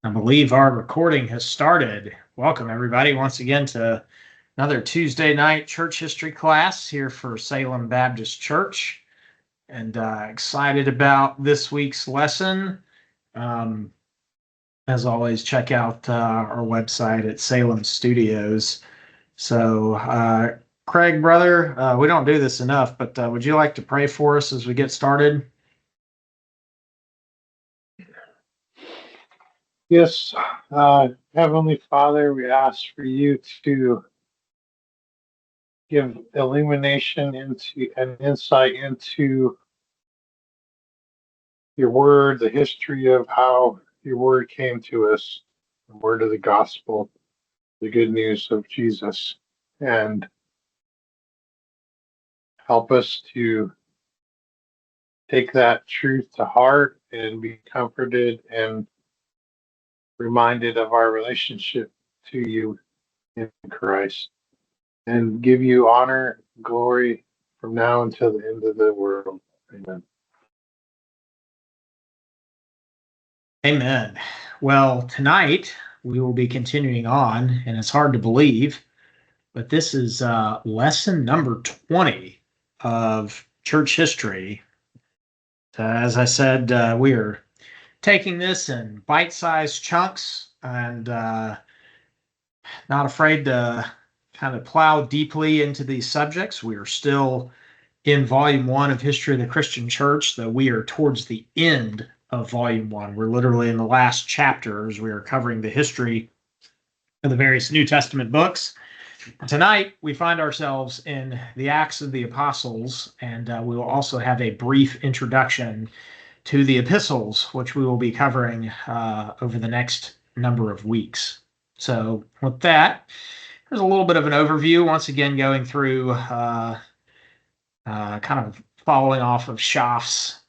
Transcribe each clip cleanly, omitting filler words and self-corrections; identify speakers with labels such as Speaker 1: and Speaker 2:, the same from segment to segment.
Speaker 1: I believe our recording has started. Welcome, everybody, once again to another Tuesday night church history class here for Salem Baptist Church. And excited about this week's lesson. As always, check out our website at Salem Studios. So, Craig, brother, we don't do this enough, but would you like to pray for us as we get started?
Speaker 2: Yes, Heavenly Father, we ask for you to give illumination into and insight into your word, the history of how your word came to us, the word of the gospel, the good news of Jesus, and help us to take that truth to heart and be comforted and reminded of our relationship to you in Christ, and give you honor, glory from now until the end of the world. Amen.
Speaker 1: Amen. Well, tonight we will be continuing on, and it's hard to believe, but this is lesson number 20 of church history. As I said, we are taking this in bite-sized chunks and not afraid to kind of plow deeply into these subjects. We are still in volume 1 of History of the Christian Church, though we are towards the end of volume 1. We're literally in the last chapters. We are covering the history of the various New Testament books. Tonight, we find ourselves in the Acts of the Apostles, and we will also have a brief introduction to the Epistles, which we will be covering over the next number of weeks. So with that, there's a little bit of an overview, once again going through kind of following off of Schaff's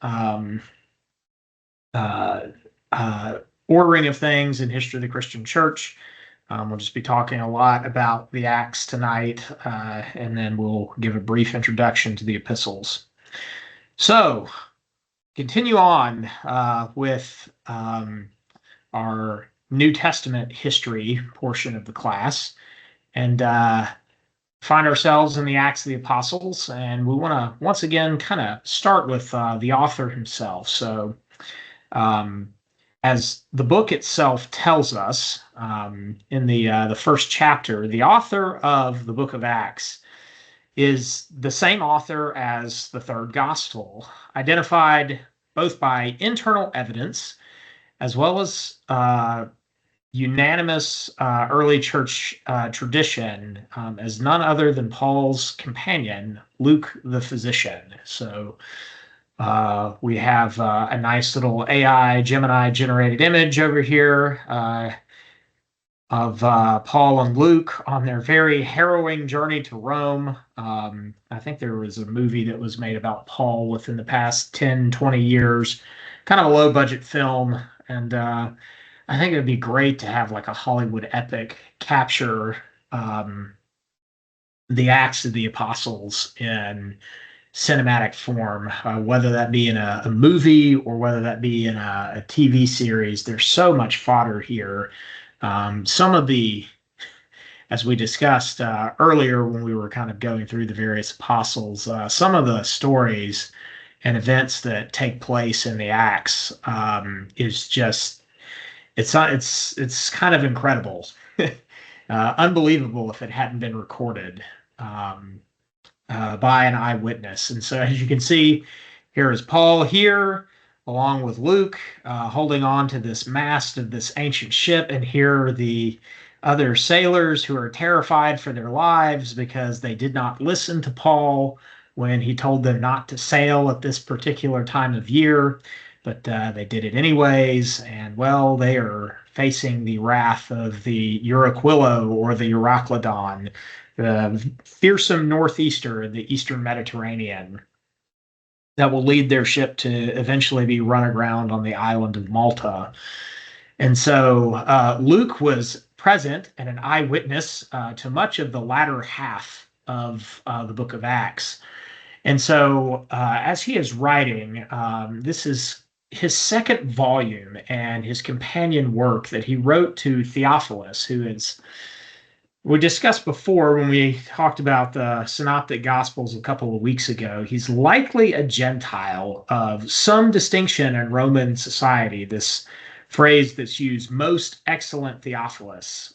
Speaker 1: ordering of things in History of the Christian Church. We'll just be talking a lot about the Acts tonight, and then we'll give a brief introduction to the Epistles. So, continue on with our New Testament history portion of the class, and find ourselves in the Acts of the Apostles, and we want to once again kind of start with the author himself. So, as the book itself tells us, in the first chapter, the author of the book of Acts is the same author as the third gospel, identified both by internal evidence as well as unanimous early church tradition as none other than Paul's companion, Luke the physician. So we have a nice little AI Gemini generated image over here of Paul and Luke on their very harrowing journey to Rome. I think there was a movie that was made about Paul within the past 10, 20 years, kind of a low budget film. And I think it would be great to have like a Hollywood epic capture the Acts of the Apostles in cinematic form, whether that be in a movie or whether that be in a TV series. There's so much fodder here. Some of the, as we discussed earlier when we were kind of going through the various apostles, some of the stories and events that take place in the Acts is just, it's kind of incredible. Unbelievable if it hadn't been recorded by an eyewitness. And so, as you can see, here is Paul here, along with Luke, holding on to this mast of this ancient ship. And here are the other sailors who are terrified for their lives because they did not listen to Paul when he told them not to sail at this particular time of year. But they did it anyways. And, well, they are facing the wrath of the Euraquilo or the Euroclydon, the fearsome northeaster in the Eastern Mediterranean, that will lead their ship to eventually be run aground on the island of Malta. And so Luke was present and an eyewitness to much of the latter half of the book of Acts. And so as he is writing, this is his second volume and his companion work that he wrote to Theophilus, who is, we discussed before when we talked about the Synoptic Gospels a couple of weeks ago. He's likely a Gentile of some distinction in Roman society. This phrase that's used, most excellent Theophilus,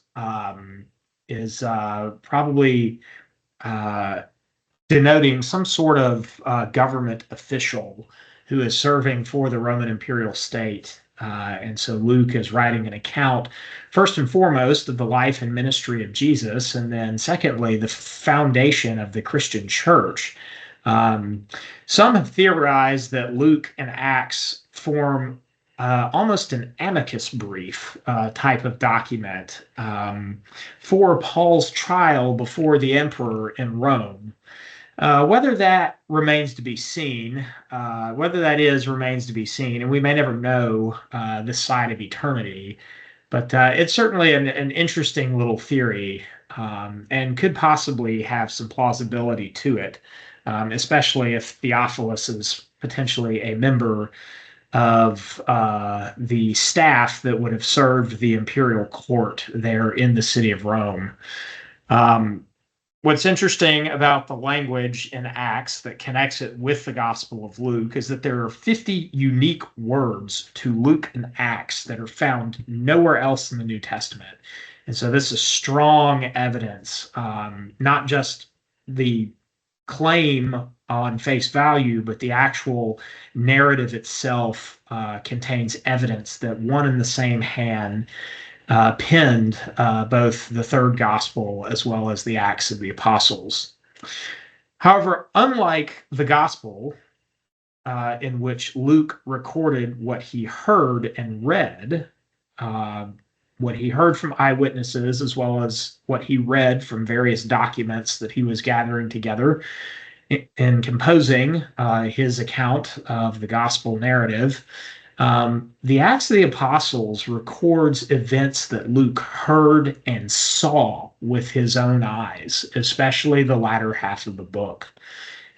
Speaker 1: is probably uh, denoting some sort of government official who is serving for the Roman imperial state. And so Luke is writing an account, first and foremost, of the life and ministry of Jesus, and then secondly, the foundation of the Christian church. Um, some have theorized that Luke and Acts form almost an amicus brief type of document for Paul's trial before the emperor in Rome. Whether that remains to be seen, whether that is remains to be seen, and we may never know this side of eternity. But it's certainly an interesting little theory, and could possibly have some plausibility to it, especially if Theophilus is potentially a member of the staff that would have served the imperial court there in the city of Rome. Um, What's interesting about the language in Acts that connects it with the Gospel of Luke is that there are 50 unique words to Luke and Acts that are found nowhere else in the New Testament. And so this is strong evidence, not just the claim on face value, but the actual narrative itself contains evidence that one and the same hand penned both the third gospel as well as the Acts of the Apostles. However, unlike the gospel, in which Luke recorded what he heard and read, uh, what he heard from eyewitnesses, as well as what he read from various documents that he was gathering together in composing his account of the gospel narrative. The Acts of the Apostles records events that Luke heard and saw with his own eyes, especially the latter half of the book.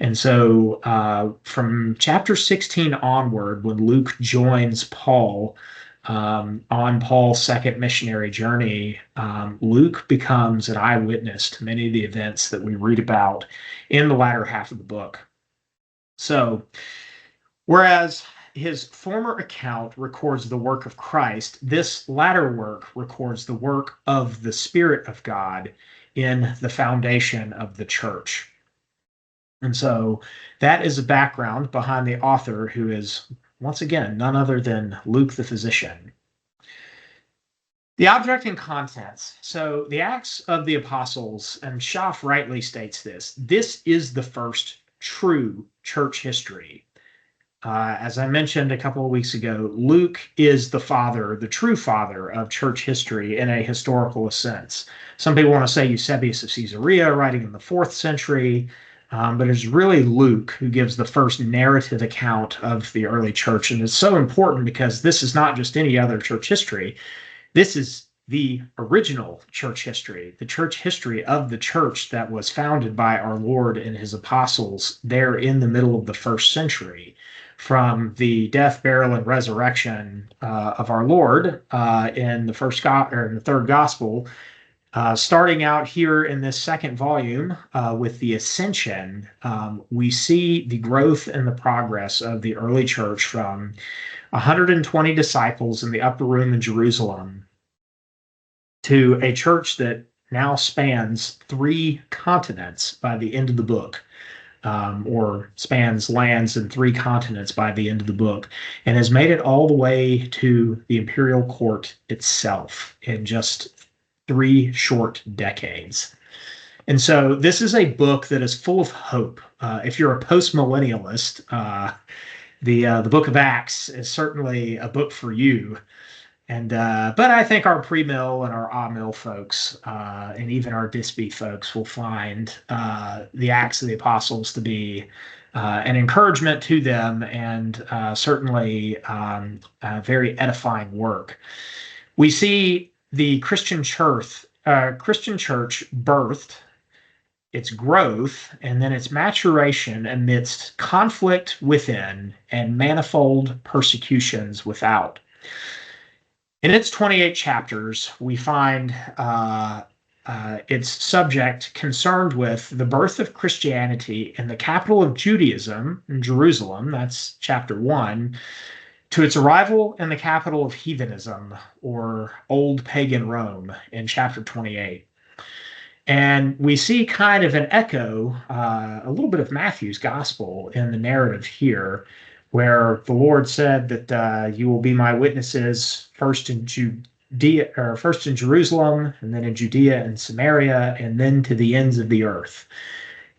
Speaker 1: And so from chapter 16 onward, when Luke joins Paul on Paul's second missionary journey, Luke becomes an eyewitness to many of the events that we read about in the latter half of the book. So, whereas his former account records the work of Christ, this latter work records the work of the Spirit of God in the foundation of the church. And so that is a background behind the author, who is, once again, none other than Luke the physician. The object and contents. So the Acts of the Apostles, and Schaff rightly states this is the first true church history. As I mentioned a couple of weeks ago, Luke is the father, the true father of church history in a historical sense. Some people want to say Eusebius of Caesarea, writing in the 4th century, but it's really Luke who gives the first narrative account of the early church. And it's so important because this is not just any other church history. This is the original church history, the church history of the church that was founded by our Lord and his apostles there in the middle of the 1st century. From the death, burial, and resurrection of our Lord in the third gospel, starting out here in this second volume with the ascension, we see the growth and the progress of the early church from 120 disciples in the upper room in Jerusalem to a church that now spans 3 continents by the end of the book. Or spans lands in 3 continents by the end of the book, and has made it all the way to the imperial court itself in just 3 short decades. And so this is a book that is full of hope. If you're a post-millennialist, the book of Acts is certainly a book for you. And but I think our pre-mill and our ah-mill folks, and even our Dispy folks, will find the Acts of the Apostles to be an encouragement to them, and certainly a very edifying work. We see the Christian church birthed its growth, and then its maturation amidst conflict within and manifold persecutions without. In its 28 chapters, we find its subject concerned with the birth of Christianity in the capital of Judaism, in Jerusalem, that's chapter 1, to its arrival in the capital of heathenism, or old pagan Rome, in chapter 28. And we see kind of an echo, a little bit of Matthew's gospel in the narrative here, where the Lord said that you will be my witnesses first in Judea, or first in Jerusalem, and then in Judea and Samaria, and then to the ends of the earth.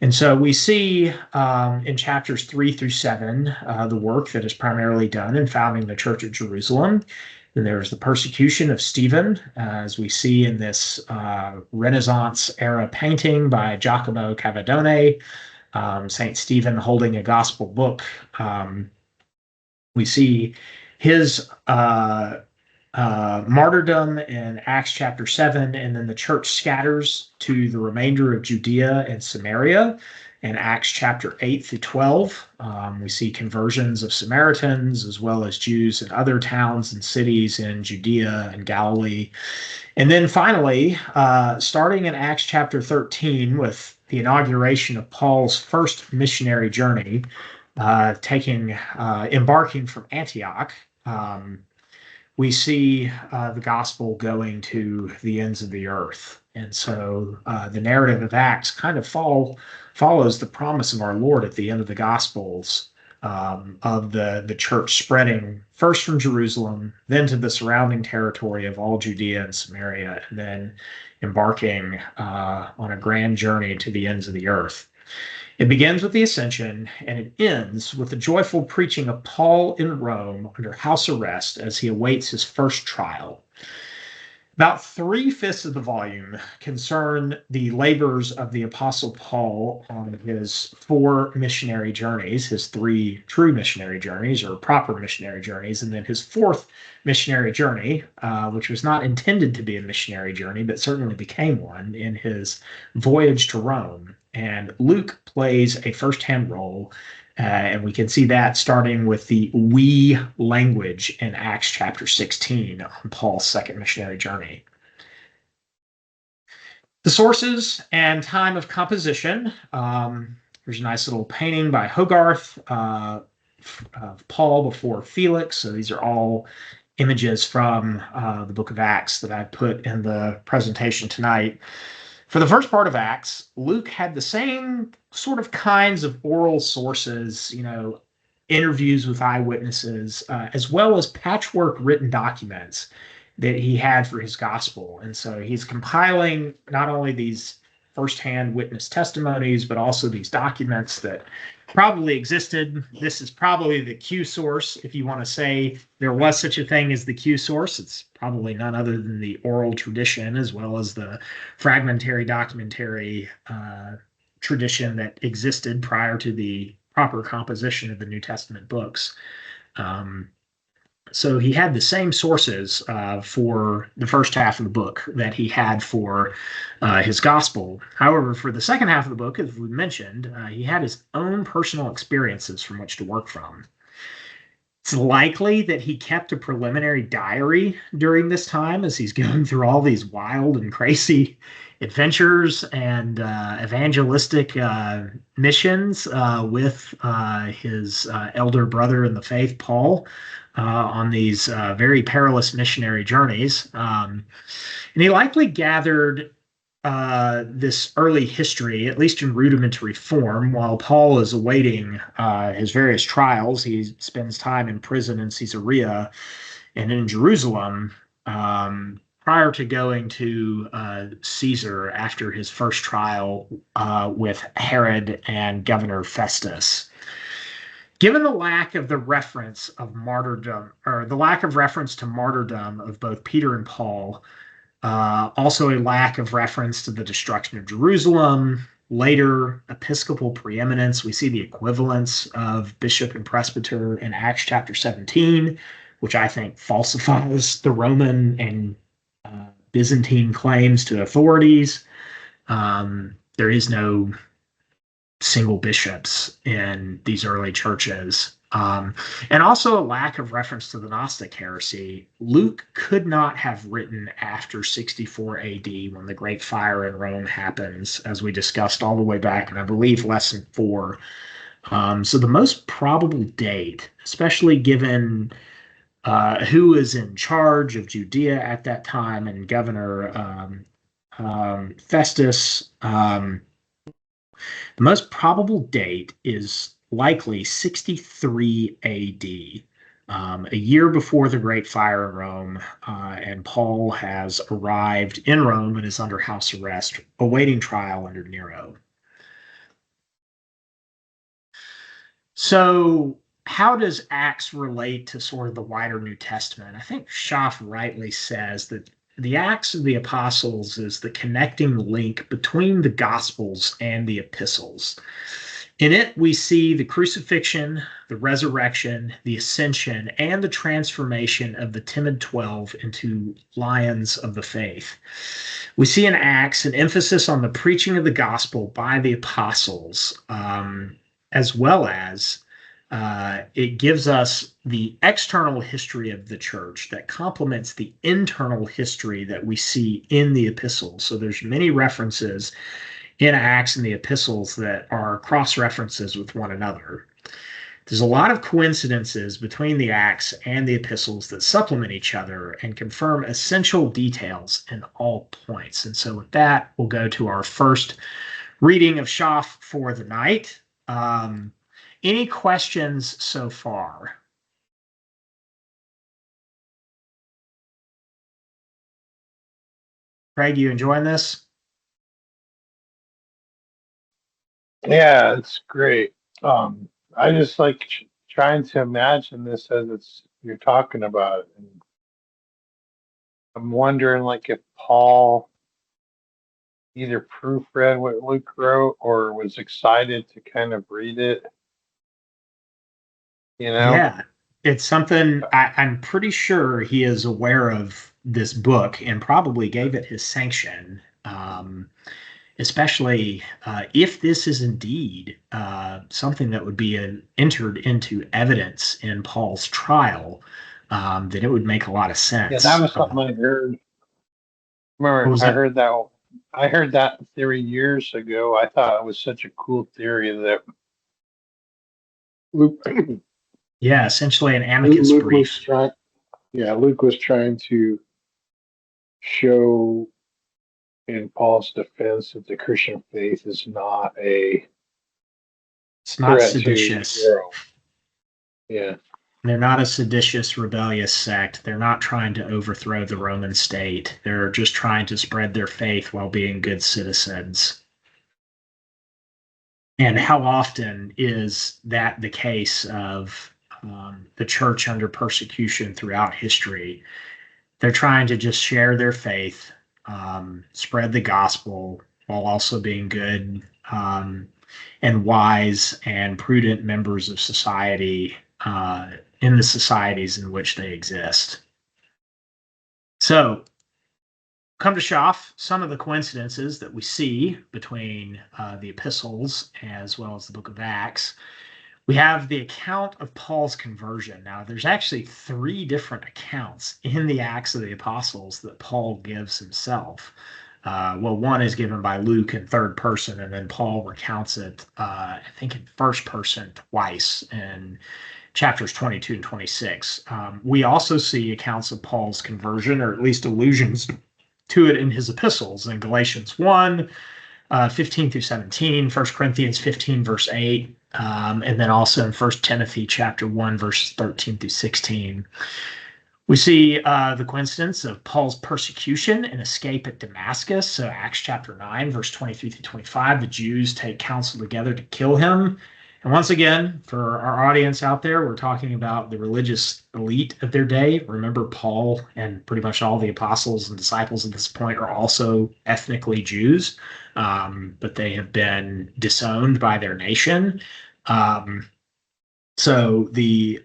Speaker 1: And so we see in chapters 3-7 the work that is primarily done in founding the Church at Jerusalem. Then there's the persecution of Stephen, as we see in this Renaissance era painting by Giacomo Cavadone, St. Stephen holding a gospel book. We see his martyrdom in Acts chapter 7, and then the church scatters to the remainder of Judea and Samaria in Acts chapter 8-12. We see conversions of Samaritans as well as Jews in other towns and cities in Judea and Galilee. And then finally, starting in Acts chapter 13 with the inauguration of Paul's first missionary journey, embarking from Antioch, we see the gospel going to the ends of the earth. And so the narrative of Acts kind of follows the promise of our Lord at the end of the Gospels, of the church spreading first from Jerusalem, then to the surrounding territory of all Judea and Samaria, and then embarking on a grand journey to the ends of the earth. It begins with the ascension, and it ends with the joyful preaching of Paul in Rome under house arrest as he awaits his first trial. About 3/5 of the volume concern the labors of the Apostle Paul on his 4 missionary journeys, his 3 true missionary journeys or proper missionary journeys, and then his 4th missionary journey, which was not intended to be a missionary journey, but certainly became one in his voyage to Rome. And Luke plays a firsthand role, and we can see that starting with the we language in Acts chapter 16 on Paul's second missionary journey. The sources and time of composition. There's a nice little painting by Hogarth of Paul before Felix. So these are all images from the book of Acts that I put in the presentation tonight. For the first part of Acts, Luke had the same sort of kinds of oral sources, interviews with eyewitnesses, as well as patchwork written documents that he had for his gospel. And so he's compiling not only these firsthand witness testimonies, but also these documents that probably existed. This is probably the Q source. If you want to say there was such a thing as the Q source, it's probably none other than the oral tradition, as well as the fragmentary documentary tradition that existed prior to the proper composition of the New Testament books. So he had the same sources for the first half of the book that he had for his gospel. However, for the second half of the book, as we mentioned, he had his own personal experiences from which to work from. It's likely that he kept a preliminary diary during this time as he's going through all these wild and crazy adventures and evangelistic missions with his elder brother in the faith, Paul, on these very perilous missionary journeys. And he likely gathered this early history, at least in rudimentary form, while Paul is awaiting his various trials. He spends time in prison in Caesarea and in Jerusalem prior to going to Caesar after his first trial with Herod and Governor Festus. Given the lack of the reference of martyrdom, or the lack of reference to martyrdom of both Peter and Paul, also a lack of reference to the destruction of Jerusalem, later episcopal preeminence, we see the equivalence of bishop and presbyter in Acts chapter 17, which I think falsifies the Roman and Byzantine claims to authorities. There is no single bishops in these early churches. And also a lack of reference to the Gnostic heresy. Luke could not have written after 64 AD when the Great Fire in Rome happens, as we discussed all the way back in, I believe, lesson 4. So the most probable date, especially given who is in charge of Judea at that time and Governor Festus, the most probable date is likely 63 AD, a year before the Great Fire in Rome, and Paul has arrived in Rome and is under house arrest, awaiting trial under Nero. So, how does Acts relate to sort of the wider New Testament? I think Schaff rightly says that the Acts of the Apostles is the connecting link between the Gospels and the Epistles. In it, we see the crucifixion, the resurrection, the ascension, and the transformation of the timid 12 into lions of the faith. We see in Acts an emphasis on the preaching of the gospel by the apostles, as well as it gives us the external history of the church that complements the internal history that we see in the epistles. So there's many references in Acts and the epistles that are cross-references with one another. There's a lot of coincidences between the Acts and the epistles that supplement each other and confirm essential details in all points. And so with that, we'll go to our first reading of Schaff for the night. Any questions so far? Craig, you enjoying this?
Speaker 2: Yeah, it's great. I just like trying to imagine this as you're talking about it. And I'm wondering like if Paul either proofread what Luke wrote or was excited to kind of read it, you know?
Speaker 1: Yeah, it's something I'm pretty sure he is aware of this book and probably gave it his sanction. Especially if this is indeed something that would be entered into evidence in Paul's trial, then it would make a lot of
Speaker 2: Yeah, that
Speaker 1: sense.
Speaker 2: was something I heard.
Speaker 1: What
Speaker 2: Remember,
Speaker 1: was that?
Speaker 2: I heard that theory years ago. I thought it was such a cool theory that Luke
Speaker 1: Yeah, essentially an amicus brief.
Speaker 2: Luke was trying to show in Paul's defense that the Christian faith is not a
Speaker 1: It's not
Speaker 2: threat to
Speaker 1: seditious.
Speaker 2: Rome. Yeah.
Speaker 1: They're not a seditious, rebellious sect. They're not trying to overthrow the Roman state. They're just trying to spread their faith while being good citizens. And how often is that the case of the church under persecution throughout history? They're trying to just share their faith, spread the gospel while also being good and wise and prudent members of society in the societies in which they exist. So, come to Schaff, some of the coincidences that we see between the epistles as well as the book of Acts. We have the account of Paul's conversion. Now, there's actually 3 different accounts in the Acts of the Apostles that Paul gives himself. One is given by Luke in third person, and then Paul recounts it, I think, in first person twice in chapters 22 and 26. We also see accounts of Paul's conversion, or at least allusions to it in his epistles in Galatians 1, 15 through 17, 1 Corinthians 15, verse 8, and then also in 1 Timothy chapter 1, verses 13 through 16. We see the coincidence of Paul's persecution and escape at Damascus. So Acts chapter 9, verse 23 through 25, the Jews take counsel together to kill him. And once again, for our audience out there, we're talking about the religious elite of their day. Remember, Paul and pretty much all the apostles and disciples at this point are also ethnically Jews, but they have been disowned by their nation. So the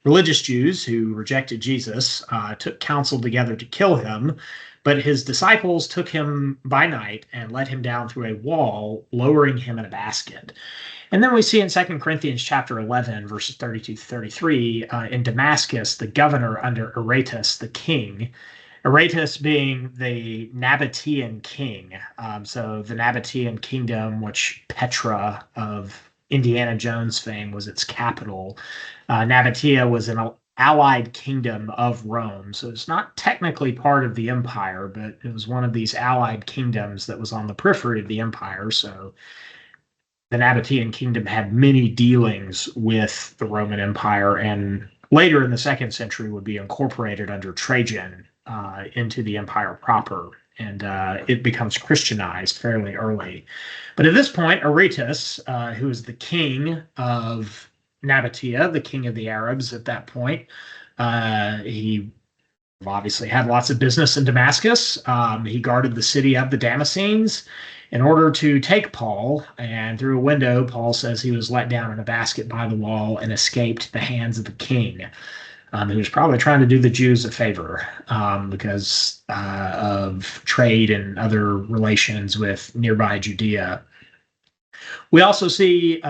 Speaker 1: religious Jews who rejected Jesus took counsel together to kill him, but his disciples took him by night and let him down through a wall, lowering him in a basket. And then we see in 2 Corinthians chapter 11, verses 32 to 33, in Damascus, the governor under Aretas, the king, Aretas being the Nabatean king. So the Nabatean kingdom, which Petra of Indiana Jones fame was its capital. Nabatea was an allied kingdom of Rome. So it's not technically part of the empire, but it was one of these allied kingdoms that was on the periphery of the empire. So the Nabatean kingdom had many dealings with the Roman Empire, and later in the 2nd century would be incorporated under Trajan into the empire proper, and it becomes Christianized fairly early. But at this point, Aretas, who is the king of Nabatea, the king of the Arabs at that point, he obviously had lots of business in Damascus. He guarded the city of the Damascenes in order to take Paul, and through a window, Paul says he was let down in a basket by the wall and escaped the hands of the king. He was probably trying to do the Jews a favor because of trade and other relations with nearby Judea. We also see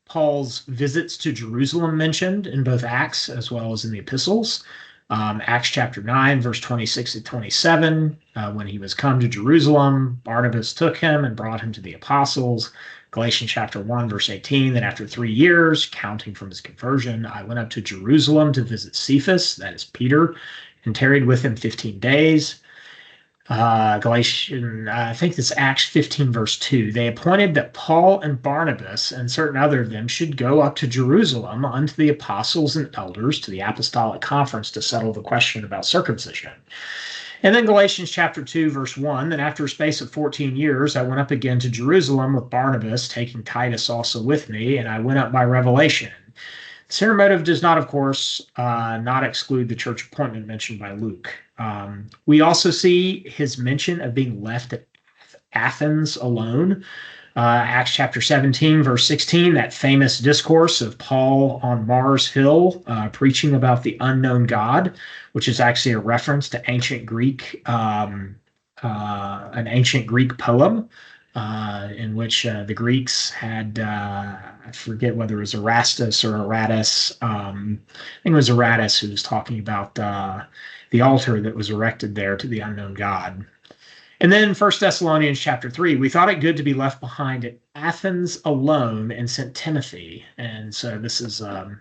Speaker 1: Paul's visits to Jerusalem mentioned in both Acts as well as in the Epistles. Acts chapter 9, verse 26 to 27, when he was come to Jerusalem, Barnabas took him and brought him to the apostles. Galatians chapter 1, verse 18, that after 3 years, counting from his conversion, I went up to Jerusalem to visit Cephas, that is Peter, and tarried with him 15 days. Galatians, I think it's Acts 15, verse 2. They appointed that Paul and Barnabas and certain other of them should go up to Jerusalem unto the apostles and elders to the apostolic conference to settle the question about circumcision. And then Galatians chapter 2, verse 1, then after a space of 14 years, I went up again to Jerusalem with Barnabas, taking Titus also with me, and I went up by revelation. Sinner motive does not, of course, not exclude the church appointment mentioned by Luke. We also see his mention of being left at Athens alone. Acts chapter 17, verse 16, that famous discourse of Paul on Mars Hill preaching about the unknown God, which is actually a reference to ancient Greek, an ancient Greek poem in which the Greeks had, I forget whether it was Erastus or Aratus. I think it was Aratus who was talking about the altar that was erected there to the unknown God. And then 1 Thessalonians chapter 3, we thought it good to be left behind at Athens alone and sent Timothy. And so this is a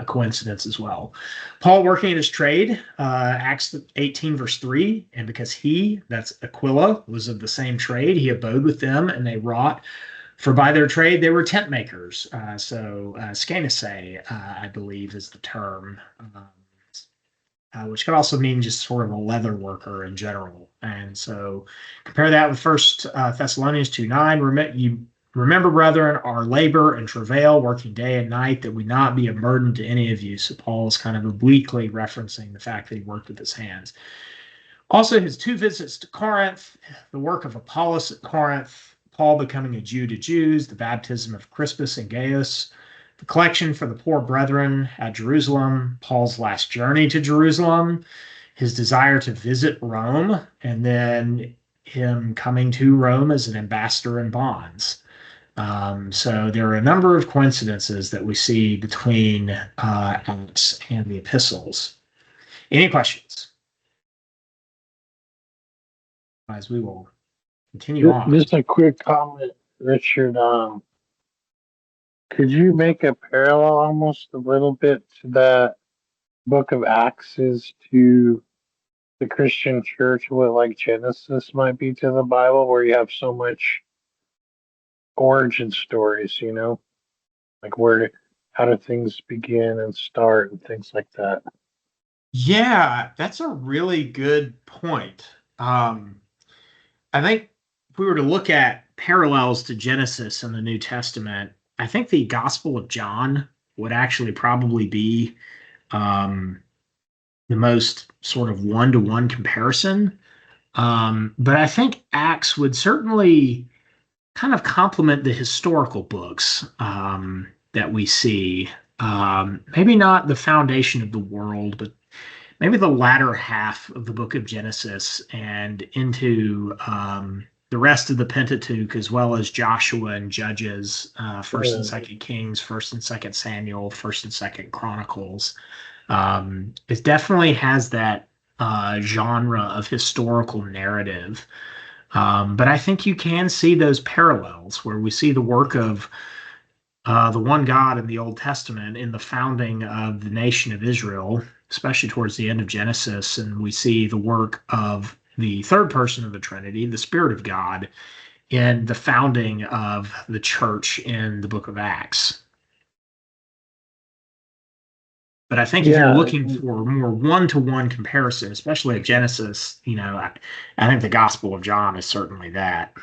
Speaker 1: coincidence as well. Paul working at his trade, Acts 18, verse 3, and because he, that's Aquila, was of the same trade, he abode with them, and they wrought, for by their trade they were tent makers. Scanese, I believe, is the term, which could also mean just sort of a leather worker in general. And so compare that with 1 Thessalonians 2:9. You remember, brethren, our labor and travail, working day and night, that we not be a burden to any of you. So Paul is kind of obliquely referencing the fact that he worked with his hands. Also, his 2 visits to Corinth, the work of Apollos at Corinth, Paul becoming a Jew to Jews, the baptism of Crispus and Gaius, the collection for the poor brethren at Jerusalem, Paul's last journey to Jerusalem, his desire to visit Rome, and then him coming to Rome as an ambassador in bonds. So there are a number of coincidences that we see between Acts and the epistles. Any questions? Otherwise, we will continue on.
Speaker 2: Just a quick comment, Richard. Could you make a parallel almost a little bit to that book of Acts is to the Christian church, what like Genesis might be to the Bible, where you have so much origin stories, like how do things begin and start and things like that.
Speaker 1: Yeah, that's a really good point. I think if we were to look at parallels to Genesis in the New Testament, I think the Gospel of John would actually probably be the most sort of one-to-one comparison. But I think Acts would certainly kind of complement the historical books that we see. maybe not the foundation of the world, but maybe the latter half of the book of Genesis and into the rest of the Pentateuch, as well as Joshua and Judges, First and
Speaker 2: Uh,
Speaker 1: Second Kings, First and Second Samuel, First and Second Chronicles. It definitely has that genre of historical narrative. But I think you can see those parallels where we see the work of the one God in the Old Testament in the founding of the nation of Israel, especially towards the end of Genesis, and we see the work of the third person of the Trinity, the Spirit of God, in the founding of the church in the book of Acts. But I think if you're
Speaker 2: yeah,
Speaker 1: looking for more one-to-one comparison, especially of Genesis, I think the Gospel of John is certainly that.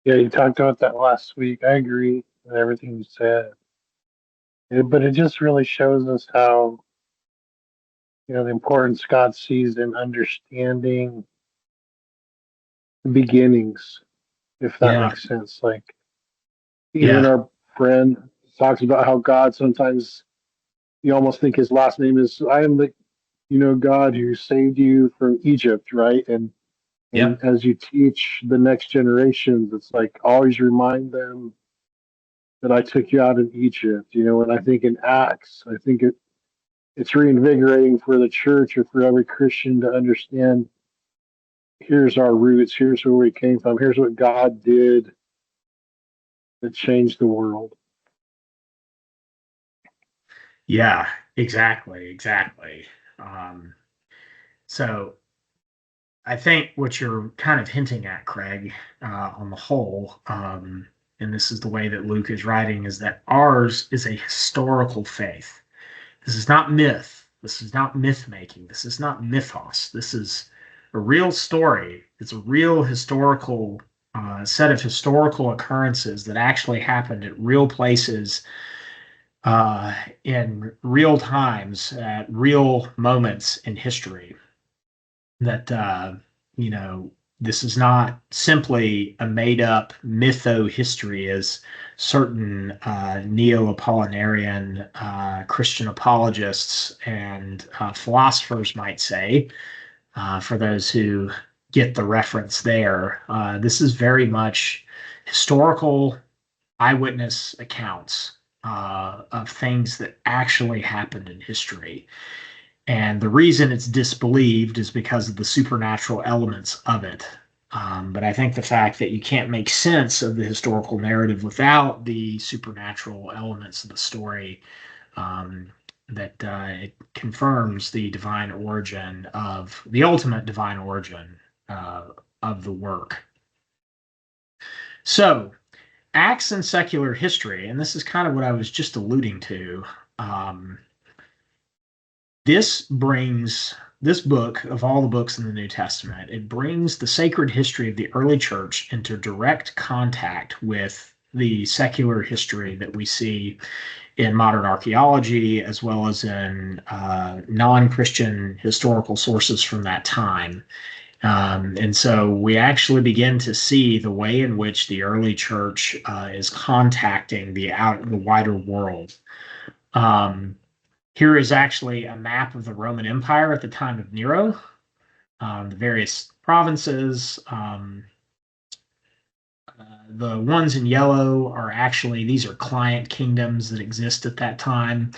Speaker 2: yeah, you talked about that last week. I agree with everything you said. But it just really shows us how, the importance God sees in understanding the beginnings, if that
Speaker 1: Yeah,
Speaker 2: makes sense. Like, even
Speaker 1: yeah,
Speaker 2: our friend talks about how God sometimes, you almost think his last name is, I am the, God who saved you from Egypt, right? And
Speaker 1: yep,
Speaker 2: as you teach the next generations, it's like always remind them that I took you out of Egypt. When I think in Acts, I think it's reinvigorating for the church or for every Christian to understand, here's our roots, here's where we came from, here's what God did that changed the world.
Speaker 1: yeah, exactly, exactly. Um, so I think what you're kind of hinting at, Craig, on the whole, and this is the way that Luke is writing, is that ours is a historical faith. This is not myth. This is not myth making. This is not mythos. This is a real story. It's a real historical set of historical occurrences that actually happened at real places uh, in real times at real moments in history that this is not simply a made up mytho history as certain neo-apollinarian Christian apologists and philosophers might say, for those who get the reference there. This is very much historical eyewitness accounts of things that actually happened in history. And the reason it's disbelieved is because of the supernatural elements of it. But I think the fact that you can't make sense of the historical narrative without the supernatural elements of the story, that it confirms the divine origin of the ultimate divine origin uh, of the work. So, Acts and secular history, and this is kind of what I was just alluding to. Um, this book of all the books in the New Testament, it brings the sacred history of the early church into direct contact with the secular history that we see in modern archaeology, as well as in non-Christian historical sources from that time. And so we actually begin to see the way in which the early church is contacting the wider world. Um, Here is actually a map of the Roman Empire at the time of Nero, the various provinces. The ones in yellow are actually, these are client kingdoms that exist at that time.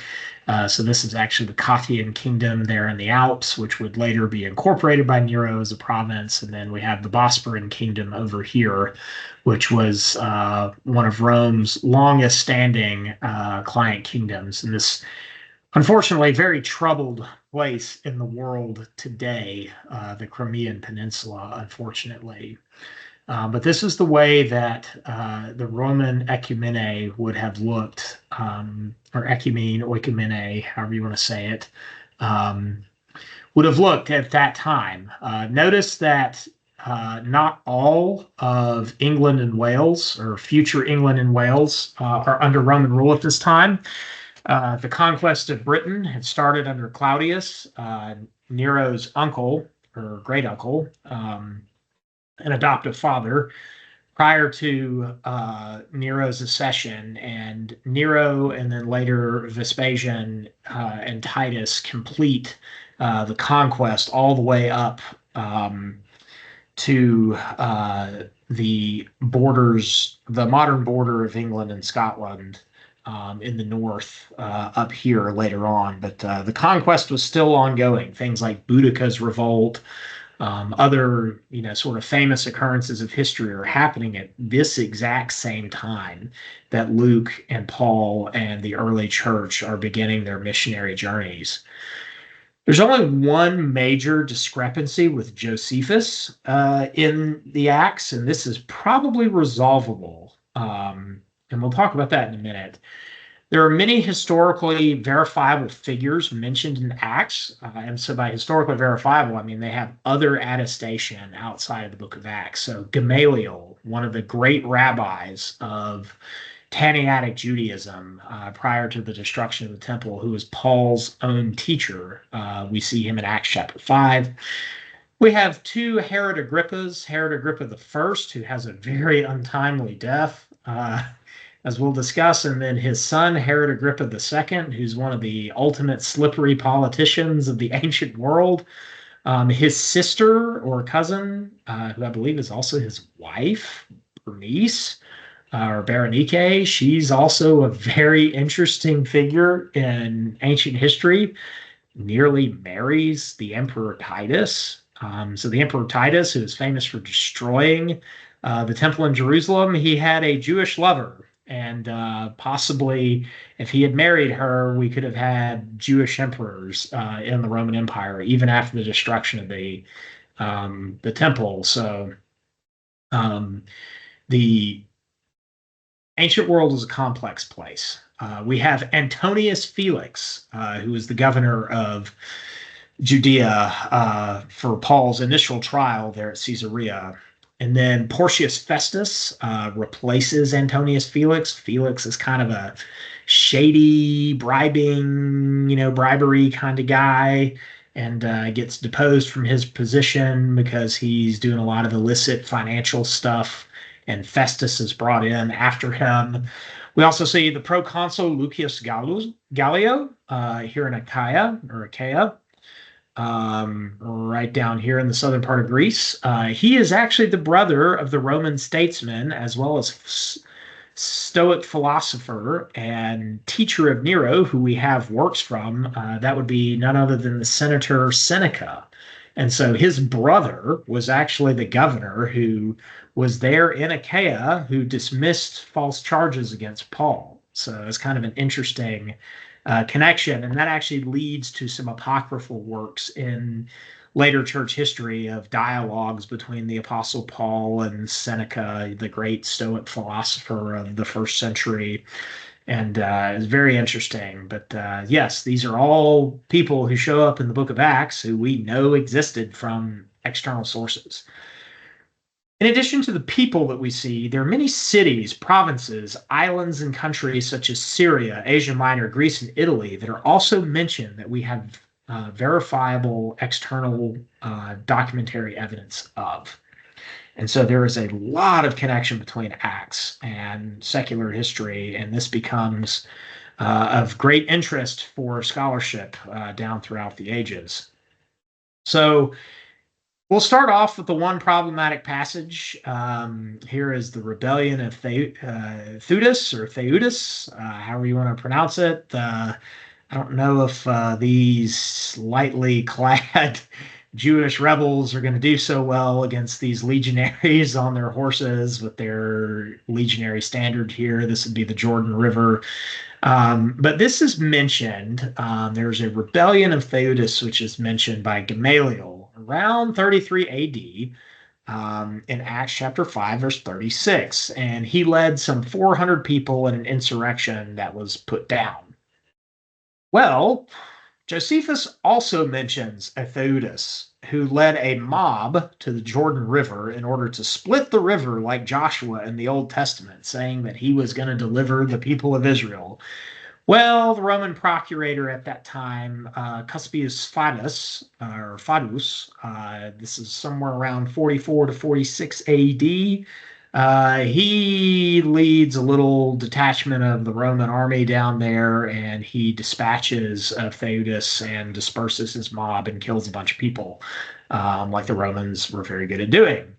Speaker 1: So this is actually the Cottian kingdom there in the Alps, which would later be incorporated by Nero as a province. And then we have the Bosporan kingdom over here, which was one of Rome's longest standing client kingdoms. And this unfortunately, very troubled place in the world today, the Crimean Peninsula, unfortunately. But this is the way that the Roman ecumene would have looked, or ecumene, oikumene, however you want to say it, um, would have looked at that time. Notice that not all of England and Wales, or future England and Wales, are under Roman rule at this time. The conquest of Britain had started under Claudius, Nero's uncle or great uncle, an adoptive father. prior to Nero's accession, and Nero and then later Vespasian and Titus complete the conquest all the way up to the borders, the modern border of England and Scotland in the north up here later on. But the conquest was still ongoing. Things like Boudicca's revolt, other, sort of famous occurrences of history are happening at this exact same time that Luke and Paul and the early church are beginning their missionary journeys. There's only one major discrepancy with Josephus in the Acts, and this is probably resolvable. And we'll talk about that in a minute. There are many historically verifiable figures mentioned in Acts. And so by historically verifiable, I mean they have other attestation outside of the book of Acts. So Gamaliel, one of the great rabbis of Tannaitic Judaism prior to the destruction of the temple, who was Paul's own teacher. We see him in Acts chapter 5. We have two Herod Agrippas, Herod Agrippa I, who has a very untimely death, as we'll discuss, and then his son, Herod Agrippa II, who's one of the ultimate slippery politicians of the ancient world. His sister or cousin, who I believe is also his wife, Bernice, or Berenike. She's also a very interesting figure in ancient history, nearly marries the Emperor Titus. So the Emperor Titus, who is famous for destroying the temple in Jerusalem, he had a Jewish lover. And possibly if he had married her, we could have had Jewish emperors in the Roman Empire, even after the destruction of the temple. So the ancient world is a complex place. We have Antonius Felix, who was the governor of Judea for Paul's initial trial there at Caesarea. And then Porcius Festus replaces Antonius Felix. Felix is kind of a shady, bribing, bribery kind of guy, and gets deposed from his position because he's doing a lot of illicit financial stuff, and Festus is brought in after him. We also see the proconsul Lucius Gallio here in Achaia, right down here in the southern part of Greece. He is actually the brother of the Roman statesman, as well as Stoic philosopher and teacher of Nero, who we have works from. That would be none other than the senator Seneca. And so his brother was actually the governor who was there in Achaia, who dismissed false charges against Paul. So it's kind of an interesting connection. And that actually leads to some apocryphal works in later church history of dialogues between the Apostle Paul and Seneca, the great Stoic philosopher of the first century. And it's very interesting. But yes, these are all people who show up in the book of Acts who we know existed from external sources. In addition to the people that we see, there are many cities, provinces, islands, and countries such as Syria, Asia Minor, Greece, and Italy that are also mentioned that we have verifiable external documentary evidence of. And so there is a lot of connection between Acts and secular history, and this becomes of great interest for scholarship down throughout the ages. So we'll start off with the one problematic passage. Here is the rebellion of Theudas or Theudas, however you want to pronounce it. I don't know if these lightly clad Jewish rebels are going to do so well against these legionaries on their horses with their legionary standard here. This would be the Jordan River. But this is mentioned. There's a rebellion of Theudas, which is mentioned by Gamaliel around 33 AD in Acts chapter 5, verse 36. And he led some 400 people in an insurrection that was put down. Well, Josephus also mentions a Theudas who led a mob to the Jordan River in order to split the river like Joshua in the Old Testament, saying that he was going to deliver the people of Israel. Well, the Roman procurator at that time, Cuspius Fadus, this is somewhere around 44 to 46 AD, He leads a little detachment of the Roman army down there, and he dispatches Theudas and disperses his mob and kills a bunch of people, like the Romans were very good at doing.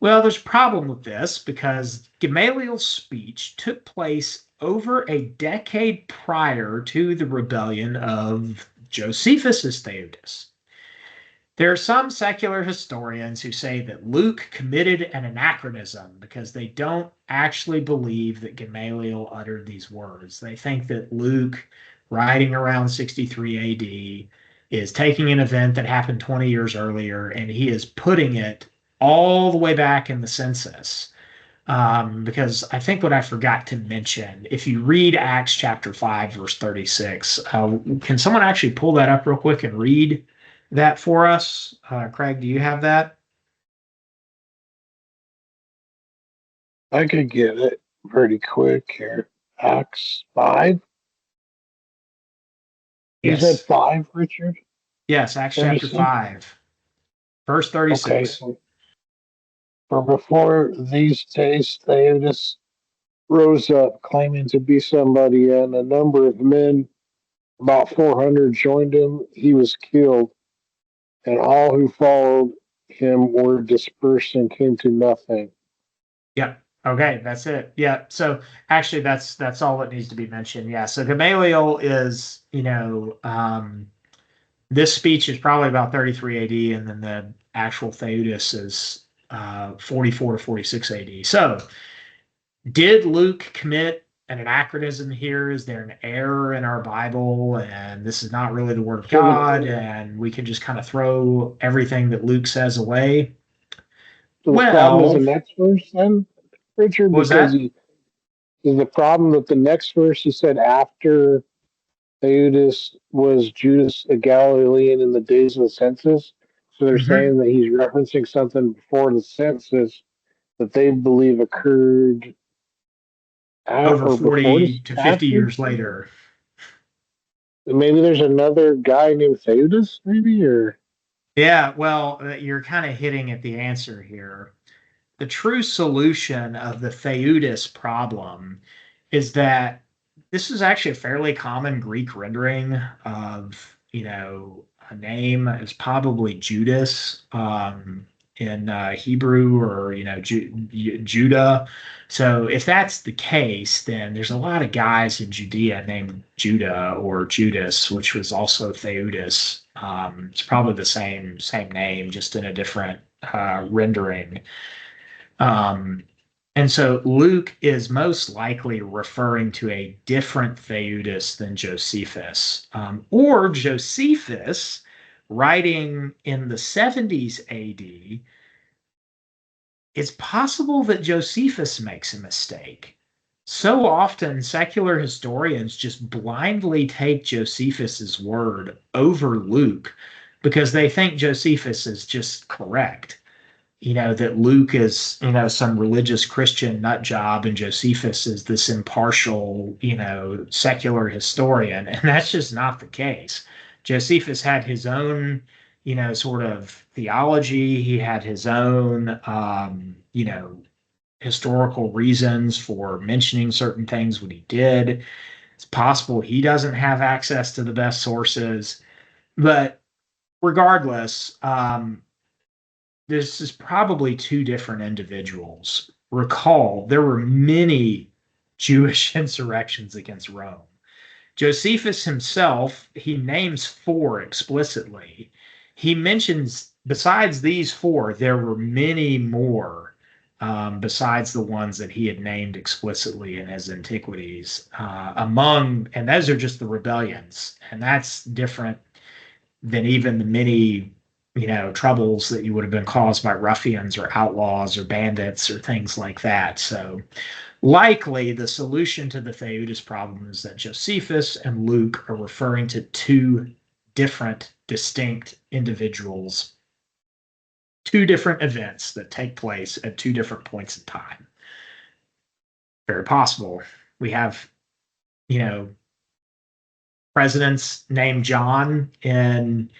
Speaker 1: Well, there's a problem with this because Gamaliel's speech took place over a decade prior to the rebellion of Josephus' Theudas. There are some secular historians who say that Luke committed an anachronism because they don't actually believe that Gamaliel uttered these words. They think that Luke, writing around 63 AD, is taking an event that happened 20 years earlier and he is putting it all the way back in the census. Because I think what I forgot to mention, if you read Acts chapter 5, verse 36, can someone actually pull that up real quick and read that for us? Craig, do you have that?
Speaker 2: I could get it pretty quick here. Acts 5. You said
Speaker 1: Yes.
Speaker 2: 5, Richard?
Speaker 1: Yes, Acts chapter
Speaker 2: 36?
Speaker 1: 5, verse
Speaker 2: Okay.
Speaker 1: 36.
Speaker 2: For before these days, Theudas rose up, claiming to be somebody, and a number of men, about 400, joined him. He was killed, and all who followed him were dispersed and came to nothing.
Speaker 1: Yep. Okay, that's it. Yeah. So actually that's all that needs to be mentioned. Yeah. So Gamaliel is, this speech is probably about 33 AD, and then the actual Theudas is 44 to 46 AD. So did Luke commit an anachronism here? Is there an error in our Bible and this is not really the word of
Speaker 2: So
Speaker 1: God
Speaker 2: the,
Speaker 1: and we can just kind of throw everything that Luke says away?
Speaker 2: so the problem is the
Speaker 1: Well,
Speaker 2: next verse, then, Richard,
Speaker 1: what was
Speaker 2: because
Speaker 1: that?
Speaker 2: he is the problem that the next verse he said after Theudas was Judas a Galilean in the days of the census. So they're
Speaker 1: Hmm.
Speaker 2: saying that he's referencing something before the census that they believe occurred at
Speaker 1: Over
Speaker 2: or before
Speaker 1: 40
Speaker 2: this
Speaker 1: to 50
Speaker 2: after.
Speaker 1: years later.
Speaker 2: Maybe there's another guy named Theudas, maybe, or
Speaker 1: Yeah, well, you're kind of hitting at the answer here. The true solution of the Theudas problem is that this is actually a fairly common Greek rendering of, a name is probably Judas in Hebrew or, Judah. So if that's the case, then there's a lot of guys in Judea named Judah or Judas, which was also Theudas. It's probably the same name, just in a different rendering. Um, and so Luke is most likely referring to a different Theudas than Josephus, or Josephus, writing in the 70s AD. It's possible that Josephus makes a mistake. So often, secular historians just blindly take Josephus's word over Luke because they think Josephus is just correct, that Luke is, some religious Christian nut job and Josephus is this impartial, secular historian. And that's just not the case. Josephus had his own, sort of theology. He had his own, historical reasons for mentioning certain things when he did. It's possible he doesn't have access to the best sources. But regardless, this is probably two different individuals. Recall, there were many Jewish insurrections against Rome. Josephus himself, he names four explicitly. He mentions, besides these four, there were many more besides the ones that he had named explicitly in his Antiquities. And those are just the rebellions, and that's different than even the many, troubles that you would have been caused by ruffians or outlaws or bandits or things like that. So likely the solution to the Theudas problem is that Josephus and Luke are referring to two different, distinct individuals, two different events that take place at two different points in time. Very possible. We have, you know, presidents named John in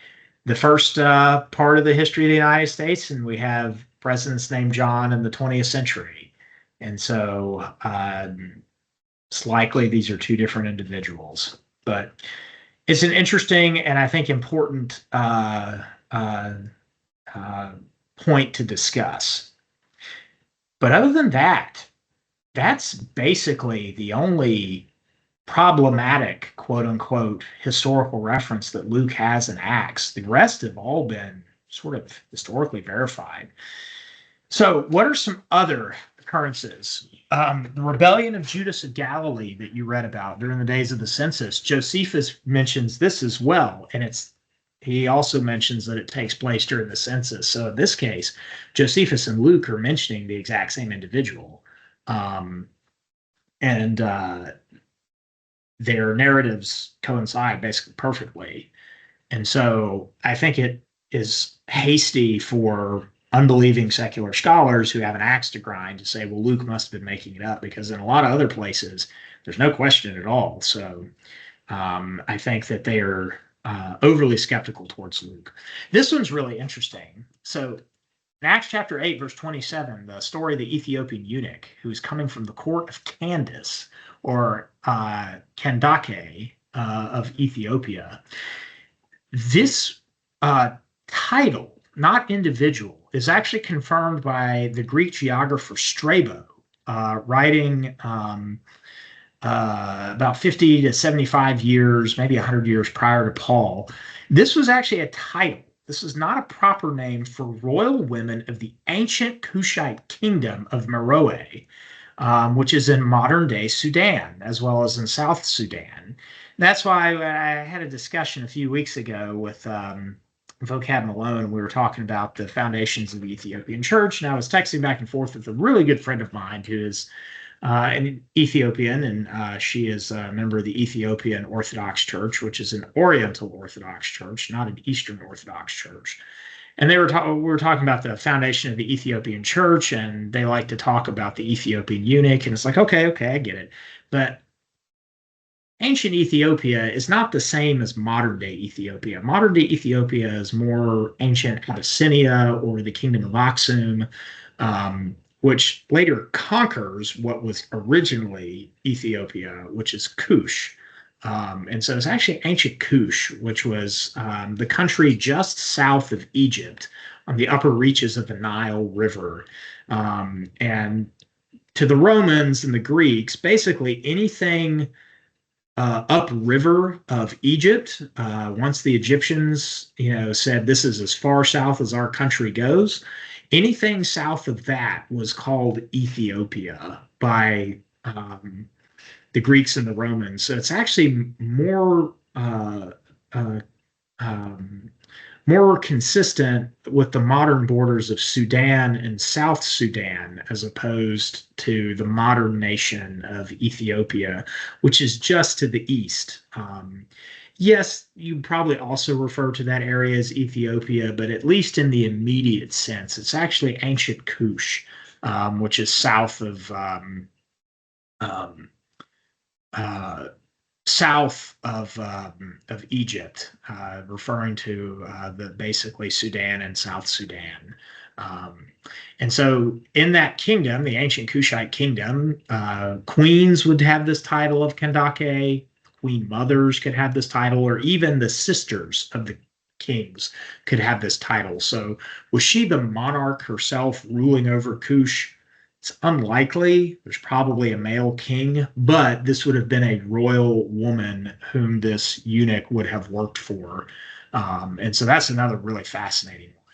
Speaker 1: the first part of the history of the United States, and we have presidents named John in the 20th century. And so it's likely these are two different individuals. But it's an interesting and I think important point to discuss. But other than that, that's basically the only problematic, quote unquote, historical reference that Luke has in Acts. The rest have all been sort of historically verified. So, what are some other occurrences? The rebellion of Judas of Galilee that you read about during the days of the census. Josephus mentions this as well, and he also mentions that it takes place during the census. So, in this case, Josephus and Luke are mentioning the exact same individual. And their narratives coincide basically perfectly. And so I think it is hasty for unbelieving secular scholars who have an axe to grind to say, well, Luke must have been making it up, because in a lot of other places, there's no question at all. So I think that they are overly skeptical towards Luke. This one's really interesting. So in Acts chapter 8, verse 27, the story of the Ethiopian eunuch who is coming from the court of Candace, or Kandake of Ethiopia. This title, not individual, is actually confirmed by the Greek geographer Strabo, writing about 50 to 75 years, maybe 100 years prior to Paul. This was actually a title. This is not a proper name for royal women of the ancient Kushite kingdom of Meroe, which is in modern-day Sudan, as well as in South Sudan. That's why I had a discussion a few weeks ago with Vocab Malone. We were talking about the foundations of the Ethiopian church, and I was texting back and forth with a really good friend of mine who is an Ethiopian, and she is a member of the Ethiopian Orthodox Church, which is an Oriental Orthodox Church, not an Eastern Orthodox Church. And we were talking about the foundation of the Ethiopian church, and they like to talk about the Ethiopian eunuch, and it's like, okay, I get it. But ancient Ethiopia is not the same as modern day Ethiopia. Modern day Ethiopia is more ancient Abyssinia or the kingdom of Aksum, which later conquers what was originally Ethiopia, which is Kush. And so it's actually ancient Kush, which was the country just south of Egypt on the upper reaches of the Nile River. And to the Romans and the Greeks, basically anything upriver of Egypt, once the Egyptians, said this is as far south as our country goes, anything south of that was called Ethiopia by the Greeks and the Romans. So it's actually more consistent with the modern borders of Sudan and South Sudan, as opposed to the modern nation of Ethiopia, which is just to the east. Yes, you probably also refer to that area as Ethiopia, but at least in the immediate sense, it's actually ancient Kush, which is south of Egypt, referring to basically Sudan and South Sudan. And so in that kingdom, the ancient Kushite kingdom, queens would have this title of Kandake, queen mothers could have this title, or even the sisters of the kings could have this title. So was she the monarch herself ruling over Kush? It's unlikely. There's probably a male king, but this would have been a royal woman whom this eunuch would have worked for. And so that's another really fascinating one.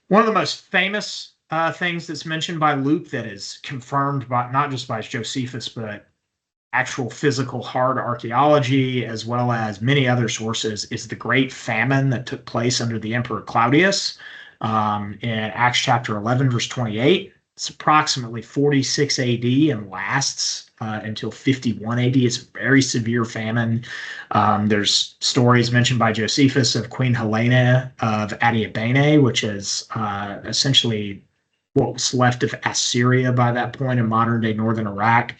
Speaker 1: One of the most famous things that's mentioned by Luke that is confirmed by not just by Josephus, but actual physical hard archaeology, as well as many other sources, is the great famine that took place under the Emperor Claudius in Acts chapter 11, verse 28. It's approximately 46 AD and lasts until 51 AD. It's a very severe famine. There's stories mentioned by Josephus of Queen Helena of Adiabene, which is essentially what was left of Assyria by that point in modern day northern Iraq.